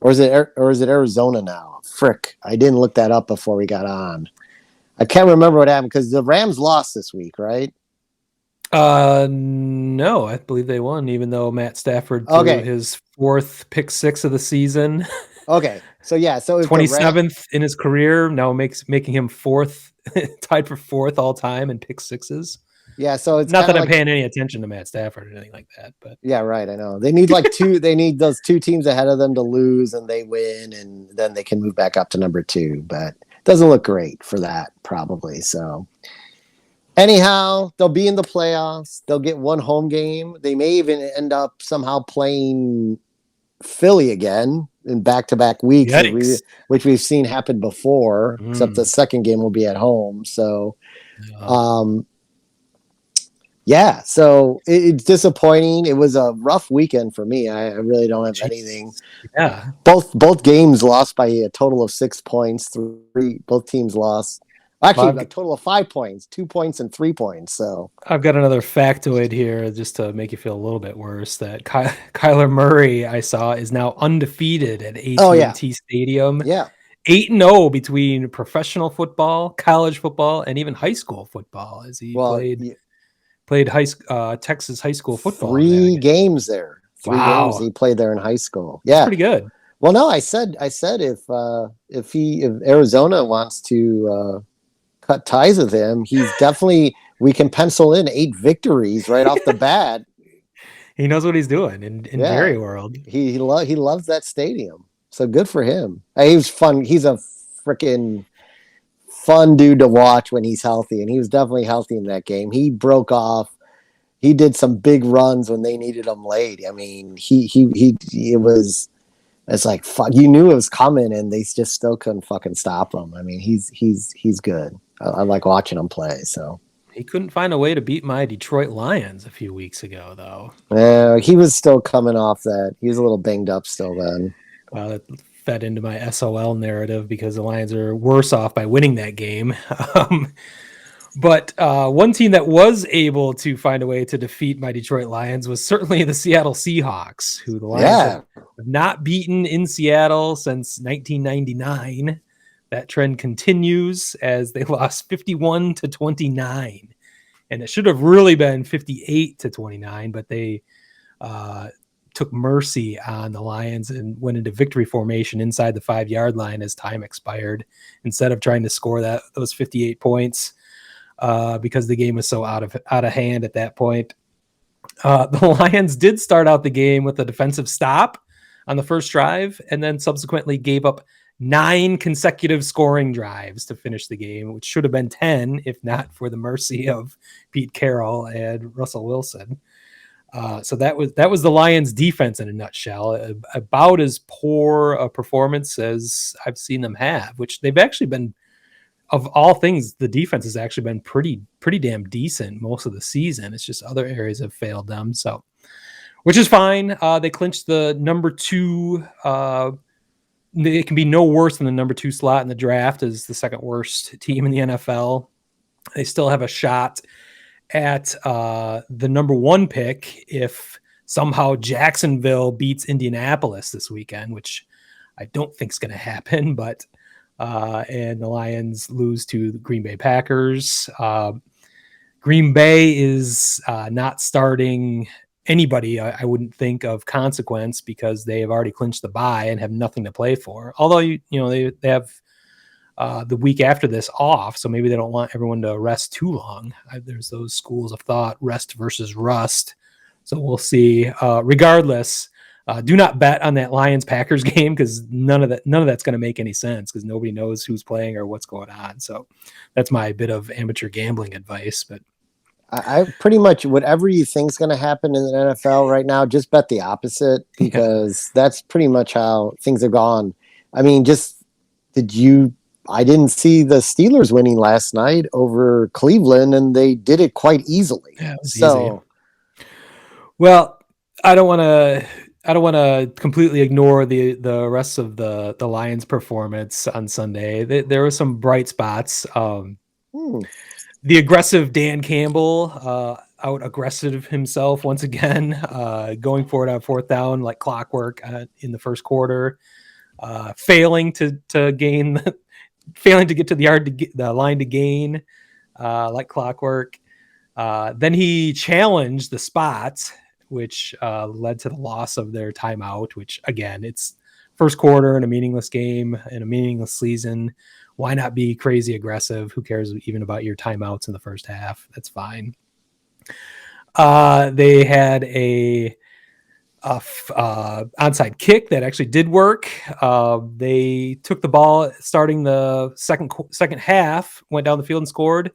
[SPEAKER 5] or is it Arizona now? Frick. I didn't look that up before we got on. I can't remember what happened because the Rams lost this week, right?
[SPEAKER 6] No, I believe they won, even though Matt Stafford threw his 4th pick 6 of the season.
[SPEAKER 5] Okay, so
[SPEAKER 6] 27th in his career, now making him 4th, tied for 4th all time in pick 6s.
[SPEAKER 5] Yeah, so it's
[SPEAKER 6] not that I'm paying any attention to Matt Stafford or anything like that, but
[SPEAKER 5] yeah, right. I know they need two. They need those 2 teams ahead of them to lose, and they win, and then they can move back up to number 2. But doesn't look great for that, probably. So, anyhow, they'll be in the playoffs. They'll get one home game. They may even end up somehow playing Philly again in back-to-back weeks, which we've seen happen before. Except the second game will be at home. So, yeah. So it's disappointing. It was a rough weekend for me. I really don't have anything.
[SPEAKER 6] Yeah.
[SPEAKER 5] Both games lost by a total of 6 points. Both teams lost. Actually, a total of 5 points, 2 points and 3 points. So
[SPEAKER 6] I've got another factoid here just to make you feel a little bit worse. That Kyler Murray, I saw, is now undefeated at AT&T Stadium.
[SPEAKER 5] Yeah,
[SPEAKER 6] 8-0 between professional football, college football, and even high school football. As he played Texas high school football.
[SPEAKER 5] 3 games there. 3 games he played there in high school. Yeah,
[SPEAKER 6] that's pretty good.
[SPEAKER 5] Well, no, I said if Arizona wants to cut ties with him, he's definitely, we can pencil in 8 victories right off the bat.
[SPEAKER 6] He knows what he's doing in Barry World.
[SPEAKER 5] He loves that stadium. So good for him. He was fun. He's a freaking fun dude to watch when he's healthy, and he was definitely healthy in that game. He broke off. He did some big runs when they needed him late. I mean, it's like fuck. You knew it was coming, and they just still couldn't fucking stop him. I mean, he's good. I like watching him play. So
[SPEAKER 6] he couldn't find a way to beat my Detroit Lions a few weeks ago, though.
[SPEAKER 5] He was still coming off that. He was a little banged up still then.
[SPEAKER 6] Well, it fed into my SOL narrative because the Lions are worse off by winning that game. But one team that was able to find a way to defeat my Detroit Lions was certainly the Seattle Seahawks, who the Lions have not beaten in Seattle since 1999. That trend continues as they lost 51-29. And it should have really been 58-29, but they took mercy on the Lions and went into victory formation inside the 5-yard line as time expired, instead of trying to score those 58 points because the game was so out of hand at that point. The Lions did start out the game with a defensive stop on the first drive, and then subsequently gave up 9 consecutive scoring drives to finish the game, which should have been 10 if not for the mercy of Pete Carroll and Russell Wilson. So that was the Lions defense in a nutshell, about as poor a performance as I've seen them have, which they've actually been, of all things, the defense has actually been pretty damn decent most of the season. It's just other areas have failed them. So, which is fine. They clinched the number 2. It can be no worse than the number 2 slot in the draft as the second worst team in the NFL. They still have a shot at the number 1 pick if somehow Jacksonville beats Indianapolis this weekend, which I don't think is going to happen, but and the Lions lose to the Green Bay Packers. Green Bay is not starting anybody I wouldn't think of consequence because they have already clinched the bye and have nothing to play for. Although, they have the week after this off, so maybe they don't want everyone to rest too long. There's those schools of thought, rest versus rust. So we'll see. Regardless, do not bet on that Lions-Packers game because none of that's going to make any sense because nobody knows who's playing or what's going on. So that's my bit of amateur gambling advice. But
[SPEAKER 5] I pretty much, whatever you think is going to happen in the NFL right now, just bet the opposite because that's pretty much how things have gone. I mean, I didn't see the Steelers winning last night over Cleveland, and they did it quite easily.
[SPEAKER 6] Yeah, it was easy. Well, I don't want to completely ignore the rest of the Lions' performance on Sunday. There were some bright spots. The aggressive Dan Campbell out aggressive himself once again, going for it on 4th down like clockwork in the first quarter, failing to get to the line to gain like clockwork. Then he challenged the spots, which led to the loss of their timeout, which again, it's first quarter in a meaningless game in a meaningless season. Why not be crazy aggressive? Who cares even about your timeouts in the first half? That's fine. They had a onside kick that actually did work. They took the ball starting the second half, went down the field and scored,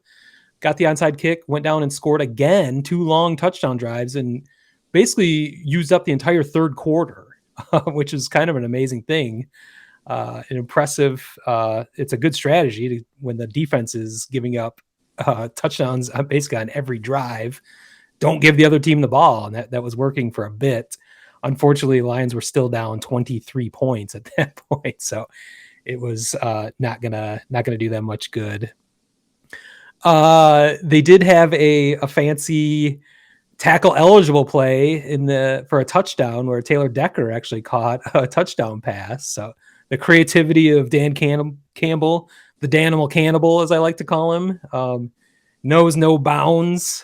[SPEAKER 6] got the onside kick, went down and scored again, 2 long touchdown drives, and basically used up the entire third quarter, which is kind of an amazing thing. An impressive, it's a good strategy when the defense is giving up touchdowns basically on every drive. Don't give the other team the ball, and that was working for a bit. Unfortunately, Lions were still down 23 points at that point, so it was not gonna do them much good. They did have a fancy tackle eligible play for a touchdown where Taylor Decker actually caught a touchdown pass. So the creativity of Dan Campbell, the Danimal Cannibal, as I like to call him, knows no bounds.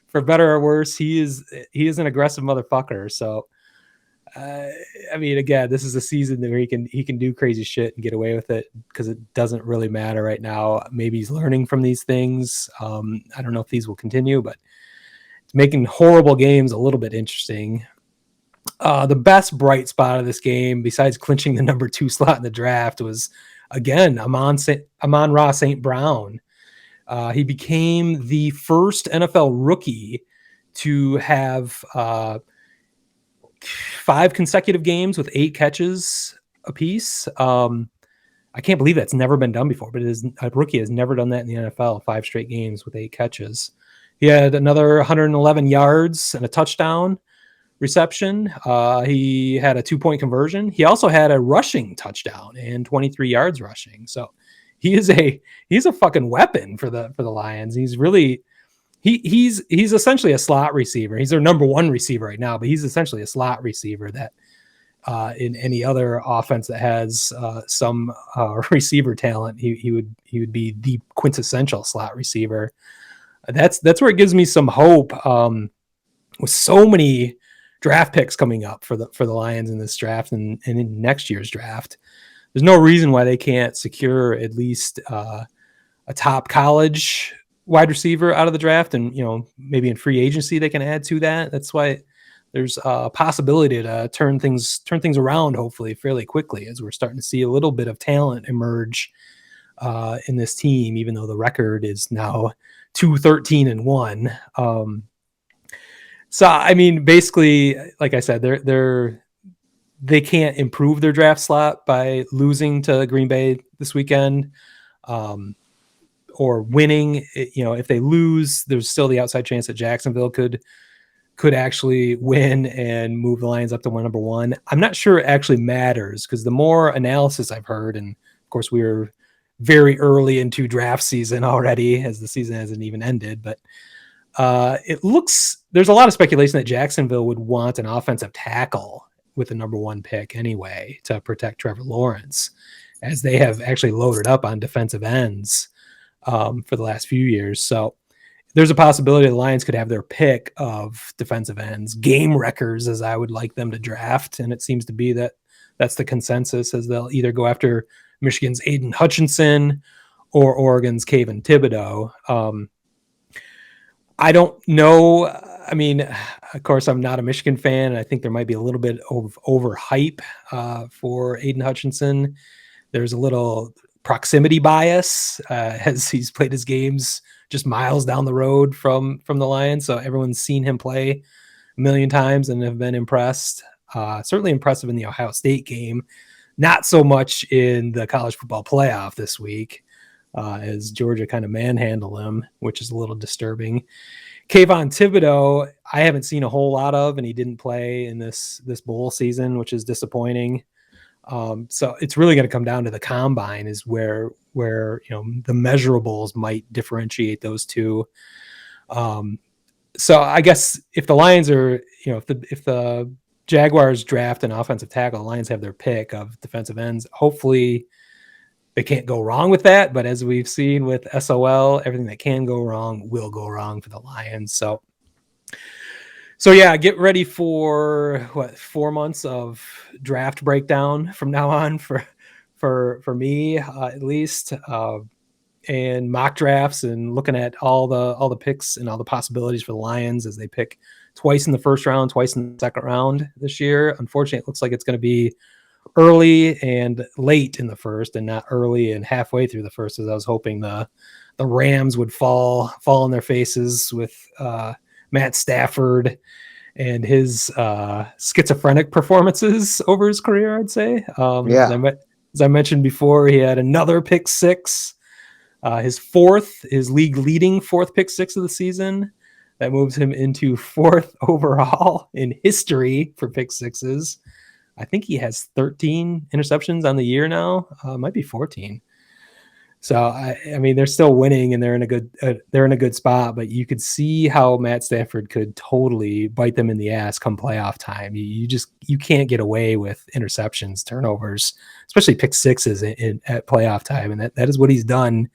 [SPEAKER 6] For better or worse, he is an aggressive motherfucker. So, I mean, again, this is a season where he can do crazy shit and get away with it because it doesn't really matter right now. Maybe he's learning from these things. I don't know if these will continue, but it's making horrible games a little bit interesting. The best bright spot of this game, besides clinching the number 2 slot in the draft, was again Amon-Ra St. Brown. He became the first NFL rookie to have 5 consecutive games with 8 catches apiece. I can't believe that's never been done before, but a rookie has never done that in the NFL, 5 straight games with 8 catches. He had another 111 yards and a touchdown reception. He had a 2-point conversion. He also had a rushing touchdown and 23 yards rushing. So he's a fucking weapon for the Lions. He's really he's essentially a slot receiver. He's their number 1 receiver right now, but he's essentially a slot receiver that in any other offense that has some receiver talent, he would be the quintessential slot receiver. That's where it gives me some hope. With so many draft picks coming up for the Lions in this draft and in next year's draft. There's no reason why they can't secure at least a top college wide receiver out of the draft, and maybe in free agency they can add to that. That's why there's a possibility to turn things around, hopefully fairly quickly, as we're starting to see a little bit of talent emerge in this team, even though the record is now 2-13-1. So I mean, basically, like I said, they can't improve their draft slot by losing to Green Bay this weekend, or winning. If they lose, there's still the outside chance that Jacksonville could actually win and move the Lions up to number one. I'm not sure it actually matters, because the more analysis I've heard, and of course we were very early into draft season already, as the season hasn't even ended, but there's a lot of speculation that Jacksonville would want an offensive tackle with the number one pick anyway to protect Trevor Lawrence, as they have actually loaded up on defensive ends for the last few years. So there's a possibility the Lions could have their pick of defensive ends, game wreckers, as I would like them to draft. And it seems to be that's the consensus, as they'll either go after Michigan's Aiden Hutchinson or Oregon's Kayvon Thibodeau. I don't know. I mean, of course, I'm not a Michigan fan, and I think there might be a little bit of overhype for Aiden Hutchinson. There's a little proximity bias as he's played his games just miles down the road from the Lions. So everyone's seen him play a million times and have been impressed. Certainly impressive in the Ohio State game. Not so much in the college football playoff this week, as Georgia kind of manhandled him, which is a little disturbing. Kayvon Thibodeau, I haven't seen a whole lot of, and he didn't play in this bowl season, which is disappointing. So it's really going to come down to the combine, is where the measurables might differentiate those two. So I guess if the Lions are, if the Jaguars draft an offensive tackle, the Lions have their pick of defensive ends. Hopefully they can't go wrong with that. But as we've seen with SOL, everything that can go wrong will go wrong for the Lions. So yeah, get ready for 4 months of draft breakdown from now on for me, at least, and mock drafts, and looking at all the picks and all the possibilities for the Lions as they pick twice in the first round, twice in the second round this year. Unfortunately, it looks like it's going to be early and late in the first, and not early and halfway through the first, as I was hoping the Rams would fall on their faces with Matt Stafford and his schizophrenic performances over his career, I'd say. As I mentioned before, he had another pick six, his league leading fourth pick six of the season. That moves him into fourth overall in history for pick sixes. I think he has 13 interceptions on the year now. Might be 14. So I mean, they're still winning, and they're in a good spot. But you could see how Matt Stafford could totally bite them in the ass come playoff time. You can't get away with interceptions, turnovers, especially pick sixes at playoff time, and that is what he's done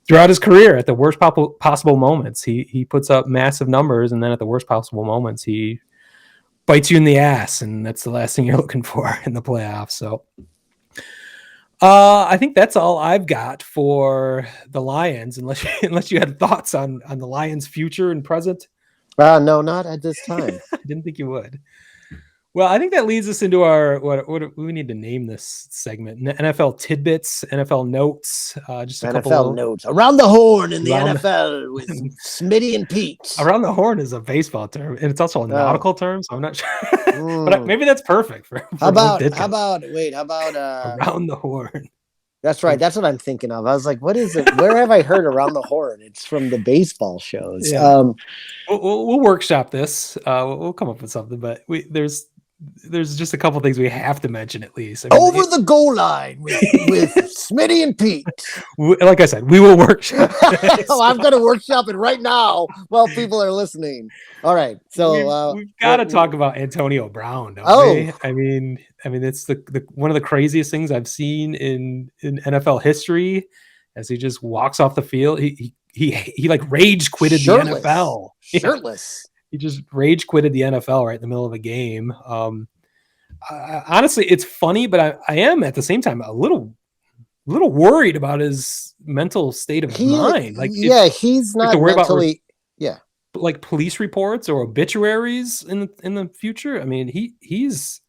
[SPEAKER 6] throughout his career. At the worst possible moments, he puts up massive numbers, and then at the worst possible moments, he bites you in the ass, and that's the last thing you're looking for in the playoffs. So I think that's all I've got for the Lions, unless you had thoughts on the Lions' future and present.
[SPEAKER 5] No, not at this time.
[SPEAKER 6] I didn't think you would. Well, I think that leads us into our what we need to name this segment: NFL tidbits, NFL notes, just a couple
[SPEAKER 5] NFL notes around the horn in the NFL with Smitty and Pete.
[SPEAKER 6] Around the horn is a baseball term, and it's also a nautical term, so I'm not sure. But maybe that's perfect for
[SPEAKER 5] how about around
[SPEAKER 6] the horn?
[SPEAKER 5] That's right. That's what I'm thinking of. I was like, what is it? Where have I heard around the horn? It's from the baseball shows.
[SPEAKER 6] Yeah. We'll workshop this. We'll come up with something, but there's just a couple things we have to mention at least. I mean,
[SPEAKER 5] over the goal line with Smitty and Pete.
[SPEAKER 6] Like I said, we will workshop.
[SPEAKER 5] I'm going to workshop it right now while people are listening. All right, so
[SPEAKER 6] we've got to talk about Antonio Brown. Don't we? I mean, it's the one of the craziest things I've seen in NFL history. As he just walks off the field, he like rage quitted the NFL,
[SPEAKER 5] shirtless.
[SPEAKER 6] he just rage quitted the NFL right in the middle of a game. Honestly, it's funny, but I am at the same time a little worried about his mental state of mind. Like,
[SPEAKER 5] he's
[SPEAKER 6] like
[SPEAKER 5] not
[SPEAKER 6] to worry
[SPEAKER 5] mentally.
[SPEAKER 6] about like police reports or obituaries in the future. I mean, he's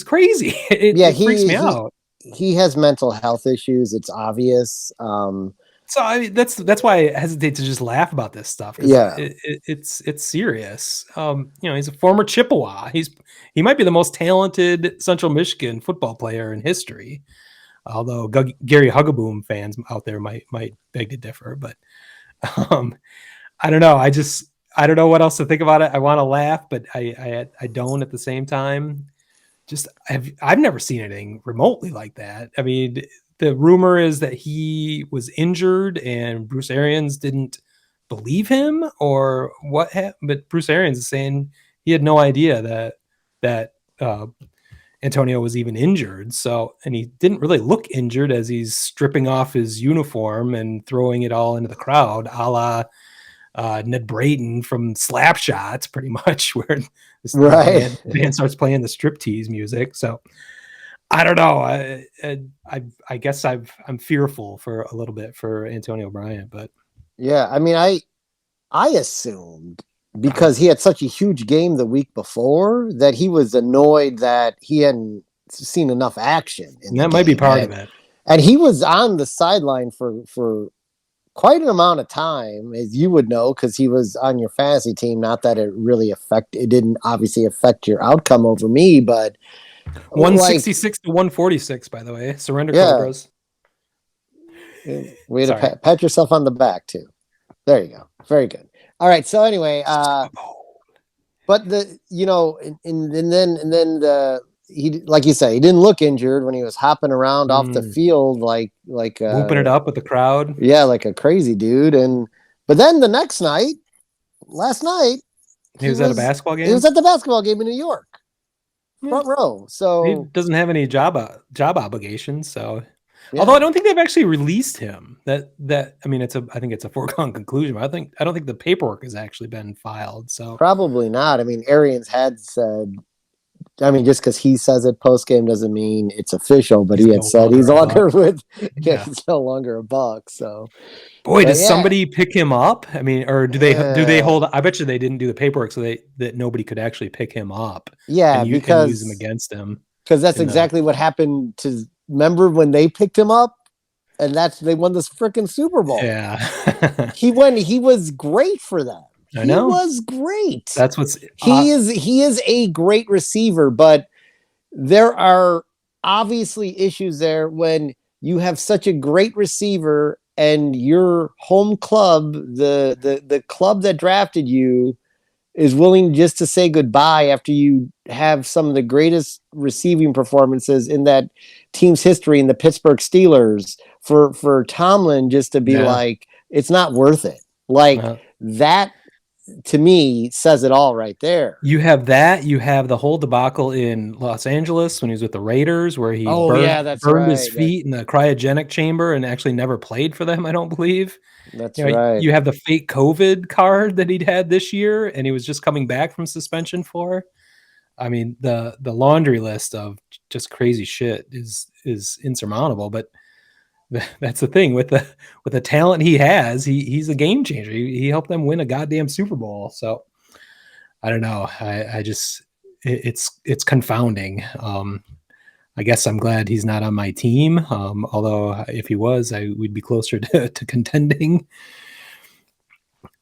[SPEAKER 6] crazy. It freaks me out.
[SPEAKER 5] He has mental health issues. It's obvious.
[SPEAKER 6] So I mean, that's why I hesitate to just laugh about this stuff.
[SPEAKER 5] Yeah.
[SPEAKER 6] It's serious. He's a former Chippewa. He might be the most talented Central Michigan football player in history. Although Gary Huggaboom fans out there might beg to differ, but I don't know. I don't know what else to think about it. I want to laugh, but I don't at the same time. Just I've never seen anything remotely like that. I mean, the rumor is that he was injured and Bruce Arians didn't believe him or what happened. But Bruce Arians is saying he had no idea that Antonio was even injured. So, and he didn't really look injured as he's stripping off his uniform and throwing it all into the crowd, a la Ned Braden from Slapshots, pretty much, where this band starts playing the striptease music. So I don't know. I guess I'm fearful for a little bit for Antonio Bryant, but
[SPEAKER 5] yeah, I mean, I assumed because he had such a huge game the week before that he was annoyed that he hadn't seen enough action.
[SPEAKER 6] That might be part of it.
[SPEAKER 5] And he was on the sideline for quite an amount of time, as you would know, because he was on your fantasy team. Not that it really it didn't obviously affect your outcome over me, but
[SPEAKER 6] 166 to 146, by the way. Surrender Cobras.
[SPEAKER 5] Way to pat yourself on the back too. There you go. Very good. All right. So anyway, but he, like you say, he didn't look injured when he was hopping around off the field like
[SPEAKER 6] whooping it up with the crowd.
[SPEAKER 5] Yeah, like a crazy dude. But then the next night, last night,
[SPEAKER 6] he was at a basketball game.
[SPEAKER 5] He was at the basketball game in New York, front row. So
[SPEAKER 6] he doesn't have any job obligations. So, although I don't think they've actually released him. I think it's a foregone conclusion. But I don't think the paperwork has actually been filed. So
[SPEAKER 5] probably not. I mean, Arians had said. I mean, just because he says it post game doesn't mean it's official. But he had said he's longer with. Yeah, he's no longer a Buck. So,
[SPEAKER 6] boy, does somebody pick him up? I mean, or do they hold? I bet you they didn't do the paperwork so that nobody could actually pick him up.
[SPEAKER 5] Yeah,
[SPEAKER 6] and use him against him.
[SPEAKER 5] Because that's exactly what happened to. Remember when they picked him up, and they won this freaking Super Bowl.
[SPEAKER 6] Yeah,
[SPEAKER 5] he was great for them.
[SPEAKER 6] I know.
[SPEAKER 5] He was great.
[SPEAKER 6] That's what's
[SPEAKER 5] he is a great receiver, but there are obviously issues there when you have such a great receiver and your home club, the club that drafted you, is willing just to say goodbye after you have some of the greatest receiving performances in that team's history in the Pittsburgh Steelers for Tomlin just to be like, it's not worth it. Like that. To me, says it all right there.
[SPEAKER 6] You have that. You have the whole debacle in Los Angeles when he was with the Raiders, where he burned his feet in the cryogenic chamber and actually never played for them, I don't believe.
[SPEAKER 5] That's right.
[SPEAKER 6] You have the fake COVID card that he'd had this year, and he was just coming back from suspension for. I mean, the laundry list of just crazy shit is insurmountable, but that's the thing with the talent he has. He's a game changer. He helped them win a goddamn Super Bowl. So I don't know. I just it's confounding. I guess I'm glad he's not on my team. Although if he was, we'd be closer to contending.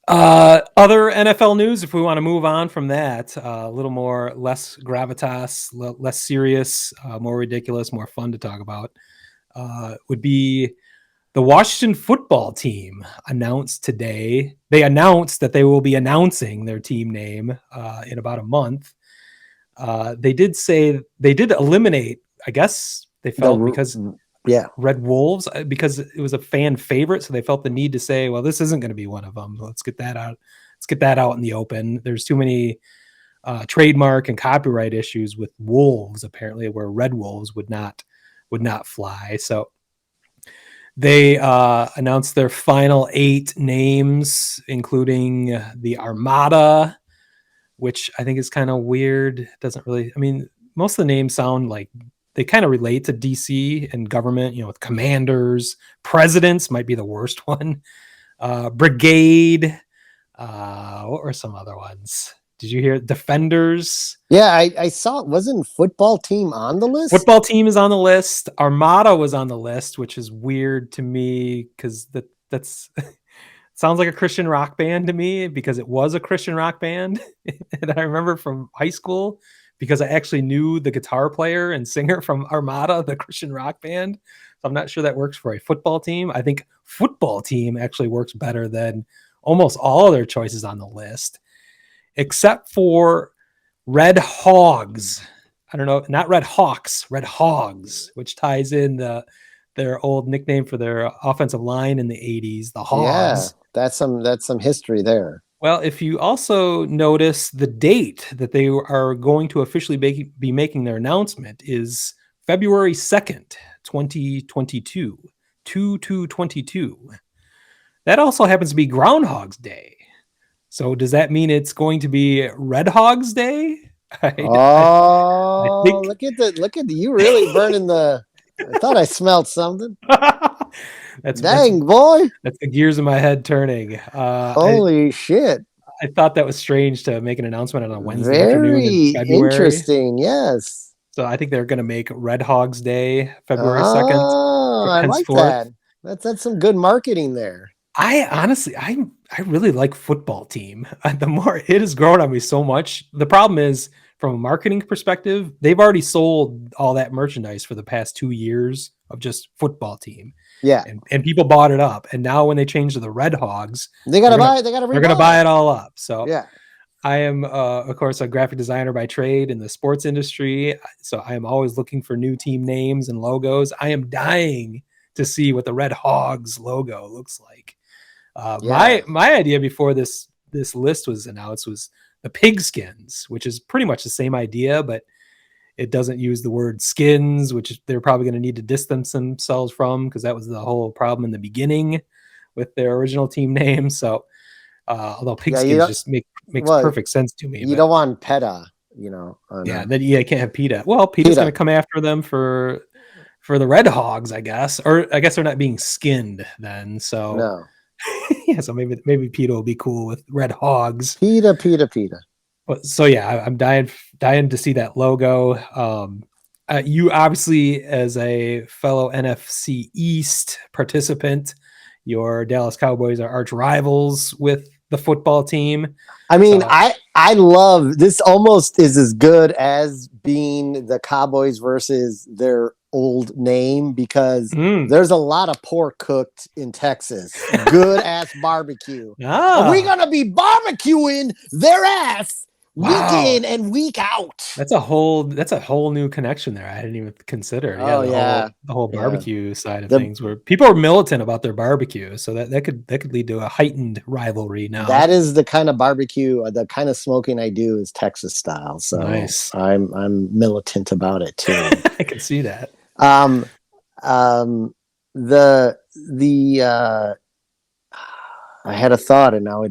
[SPEAKER 6] Other NFL news, if we want to move on from that, a little more less gravitas, less serious, more ridiculous, more fun to talk about. Would be the Washington football team announced today. They announced that they will be announcing their team name in about a month. They did eliminate, I guess they felt Red Wolves, because it was a fan favorite. So they felt the need to say, well, this isn't going to be one of them. Let's get that out. Let's get that out in the open. There's too many trademark and copyright issues with wolves, apparently, where Red Wolves would not fly. So They announced their final 8 names, including the Armada, which I think is kind of weird. Doesn't really, I mean, most of the names sound like they kind of relate to DC and government, with commanders. Presidents might be the worst one. Brigade. What were some other ones? Did you hear? Defenders.
[SPEAKER 5] Yeah, I saw it. Wasn't football team on the list?
[SPEAKER 6] Football team is on the list. Armada was on the list, which is weird to me because that's sounds like a Christian rock band to me because it was a Christian rock band. And I remember from high school because I actually knew the guitar player and singer from Armada, the Christian rock band. So I'm not sure that works for a football team. I think football team actually works better than almost all other choices on the list, except for Red Hogs. I don't know, not Red Hawks, Red Hogs, which ties in their old nickname for their offensive line in the 80s, the Hogs.
[SPEAKER 5] Yeah, that's some history there.
[SPEAKER 6] Well, if you also notice the date that they are going to officially be making their announcement is February 2nd, 2022, 2/2/22. That also happens to be Groundhog's Day. So does that mean it's going to be Red Hogs Day? I think...
[SPEAKER 5] look at you really burning the. I thought I smelled something. Dang, boy!
[SPEAKER 6] That's the gears in my head turning.
[SPEAKER 5] Holy shit!
[SPEAKER 6] I thought that was strange to make an announcement on a Wednesday
[SPEAKER 5] Very
[SPEAKER 6] afternoon in February.
[SPEAKER 5] Interesting, yes.
[SPEAKER 6] So I think they're going to make Red Hogs Day February 2nd.
[SPEAKER 5] I like that. That's some good marketing there.
[SPEAKER 6] I honestly, I really like football team. The more it has grown on me so much. The problem is, from a marketing perspective, they've already sold all that merchandise for the past 2 years of just football team.
[SPEAKER 5] Yeah,
[SPEAKER 6] and people bought it up. And now when they change to the Red Hogs,
[SPEAKER 5] they're gonna buy
[SPEAKER 6] it all up. So
[SPEAKER 5] yeah,
[SPEAKER 6] I am, of course, a graphic designer by trade in the sports industry. So I am always looking for new team names and logos. I am dying to see what the Red Hogs logo looks like. My idea before this list was announced was the Pigskins, which is pretty much the same idea, but it doesn't use the word skins, which they're probably going to need to distance themselves from because that was the whole problem in the beginning with their original team name. So although Pigskins just makes perfect sense to me.
[SPEAKER 5] You don't want PETA,
[SPEAKER 6] Then you can't have PETA. Well, PETA's going to come after them for the Red Hogs, I guess. Or I guess they're not being skinned then. So
[SPEAKER 5] no.
[SPEAKER 6] Yeah, so maybe PETA will be cool with Red Hogs.
[SPEAKER 5] PETA.
[SPEAKER 6] So yeah, I'm dying to see that logo. You obviously, as a fellow NFC East participant, your Dallas Cowboys are arch rivals with the football team.
[SPEAKER 5] I mean, I love this. Almost is as good as being the Cowboys versus their old name because there's a lot of pork cooked in Texas. Good ass barbecue. Are we gonna be barbecuing their ass week in and week out?
[SPEAKER 6] That's a whole new connection there. I hadn't even considered. The whole barbecue side of things, where people are militant about their barbecue, so that could lead to a heightened rivalry. Now
[SPEAKER 5] that is the kind of barbecue, the kind of smoking I do is Texas style. So
[SPEAKER 6] nice.
[SPEAKER 5] I'm militant about it too.
[SPEAKER 6] I can see that. I had a thought and now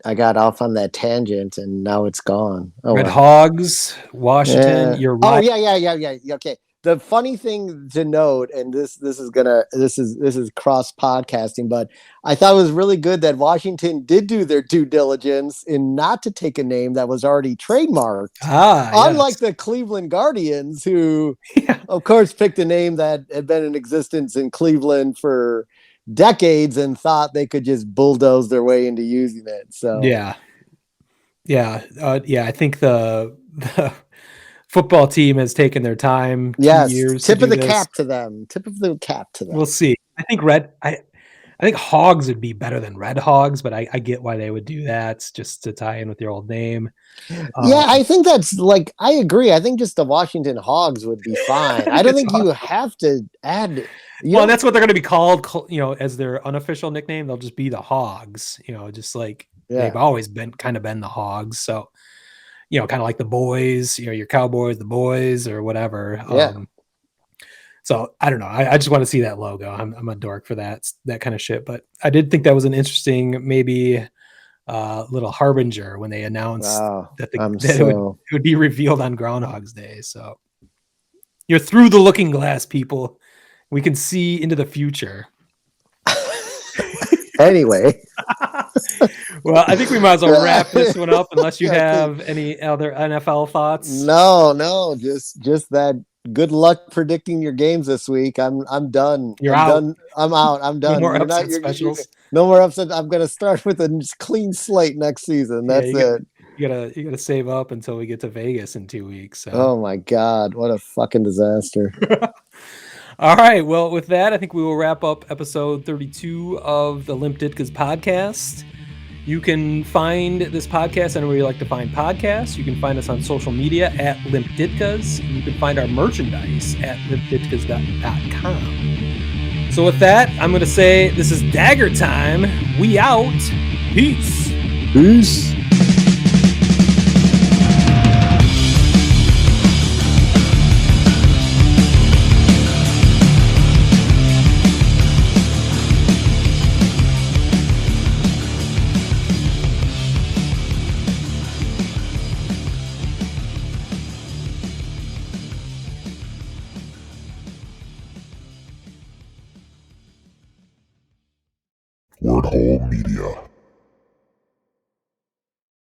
[SPEAKER 6] I got off on that tangent and now it's gone. Red Hogs, Washington. You're right.
[SPEAKER 5] Oh yeah. Okay. The funny thing to note, and this is cross podcasting, but I thought it was really good that Washington did do their due diligence in not to take a name that was already trademarked. Unlike the Cleveland Guardians, who of course picked a name that had been in existence in Cleveland for decades and thought they could just bulldoze their way into using it. So
[SPEAKER 6] I think the football team has taken their time. 2 years.
[SPEAKER 5] Tip of the cap to them.
[SPEAKER 6] We'll see. I think Hogs would be better than Red Hogs, but I get why they would do that, just to tie in with your old name.
[SPEAKER 5] I think that's I agree. I think just the Washington Hogs would be fine. I don't think you have to add.
[SPEAKER 6] That's what they're going to be called. As their unofficial nickname, they'll just be the Hogs. Just like they've always been the Hogs. So. Kind of like the boys, your Cowboys, the boys, or whatever. So I don't know. I just want to see that logo. I'm a dork for that kind of shit. But I did think that was an interesting, maybe little harbinger when they announced that it would be revealed on Groundhog's Day. So you're through the looking glass, people. We can see into the future.
[SPEAKER 5] Anyway.
[SPEAKER 6] Well, I think we might as well wrap this one up unless you have any other NFL thoughts.
[SPEAKER 5] No, just that. Good luck predicting your games this week. I'm done.
[SPEAKER 6] You're
[SPEAKER 5] I'm
[SPEAKER 6] out.
[SPEAKER 5] Done. I'm out. I'm done.
[SPEAKER 6] No more upset specials.
[SPEAKER 5] No more upset. I'm gonna start with a clean slate next season. That's it.
[SPEAKER 6] You gotta save up until we get to Vegas in 2 weeks. So.
[SPEAKER 5] Oh my God, what a fucking disaster.
[SPEAKER 6] All right. Well, with that, I think we will wrap up episode 32 of the Limp Ditka's podcast. You can find this podcast anywhere you like to find podcasts. You can find us on social media at Limp Ditkas. You can find our merchandise at limpditkas.com. So with that, I'm going to say this is Dagger time. We out. Peace.
[SPEAKER 5] Peace.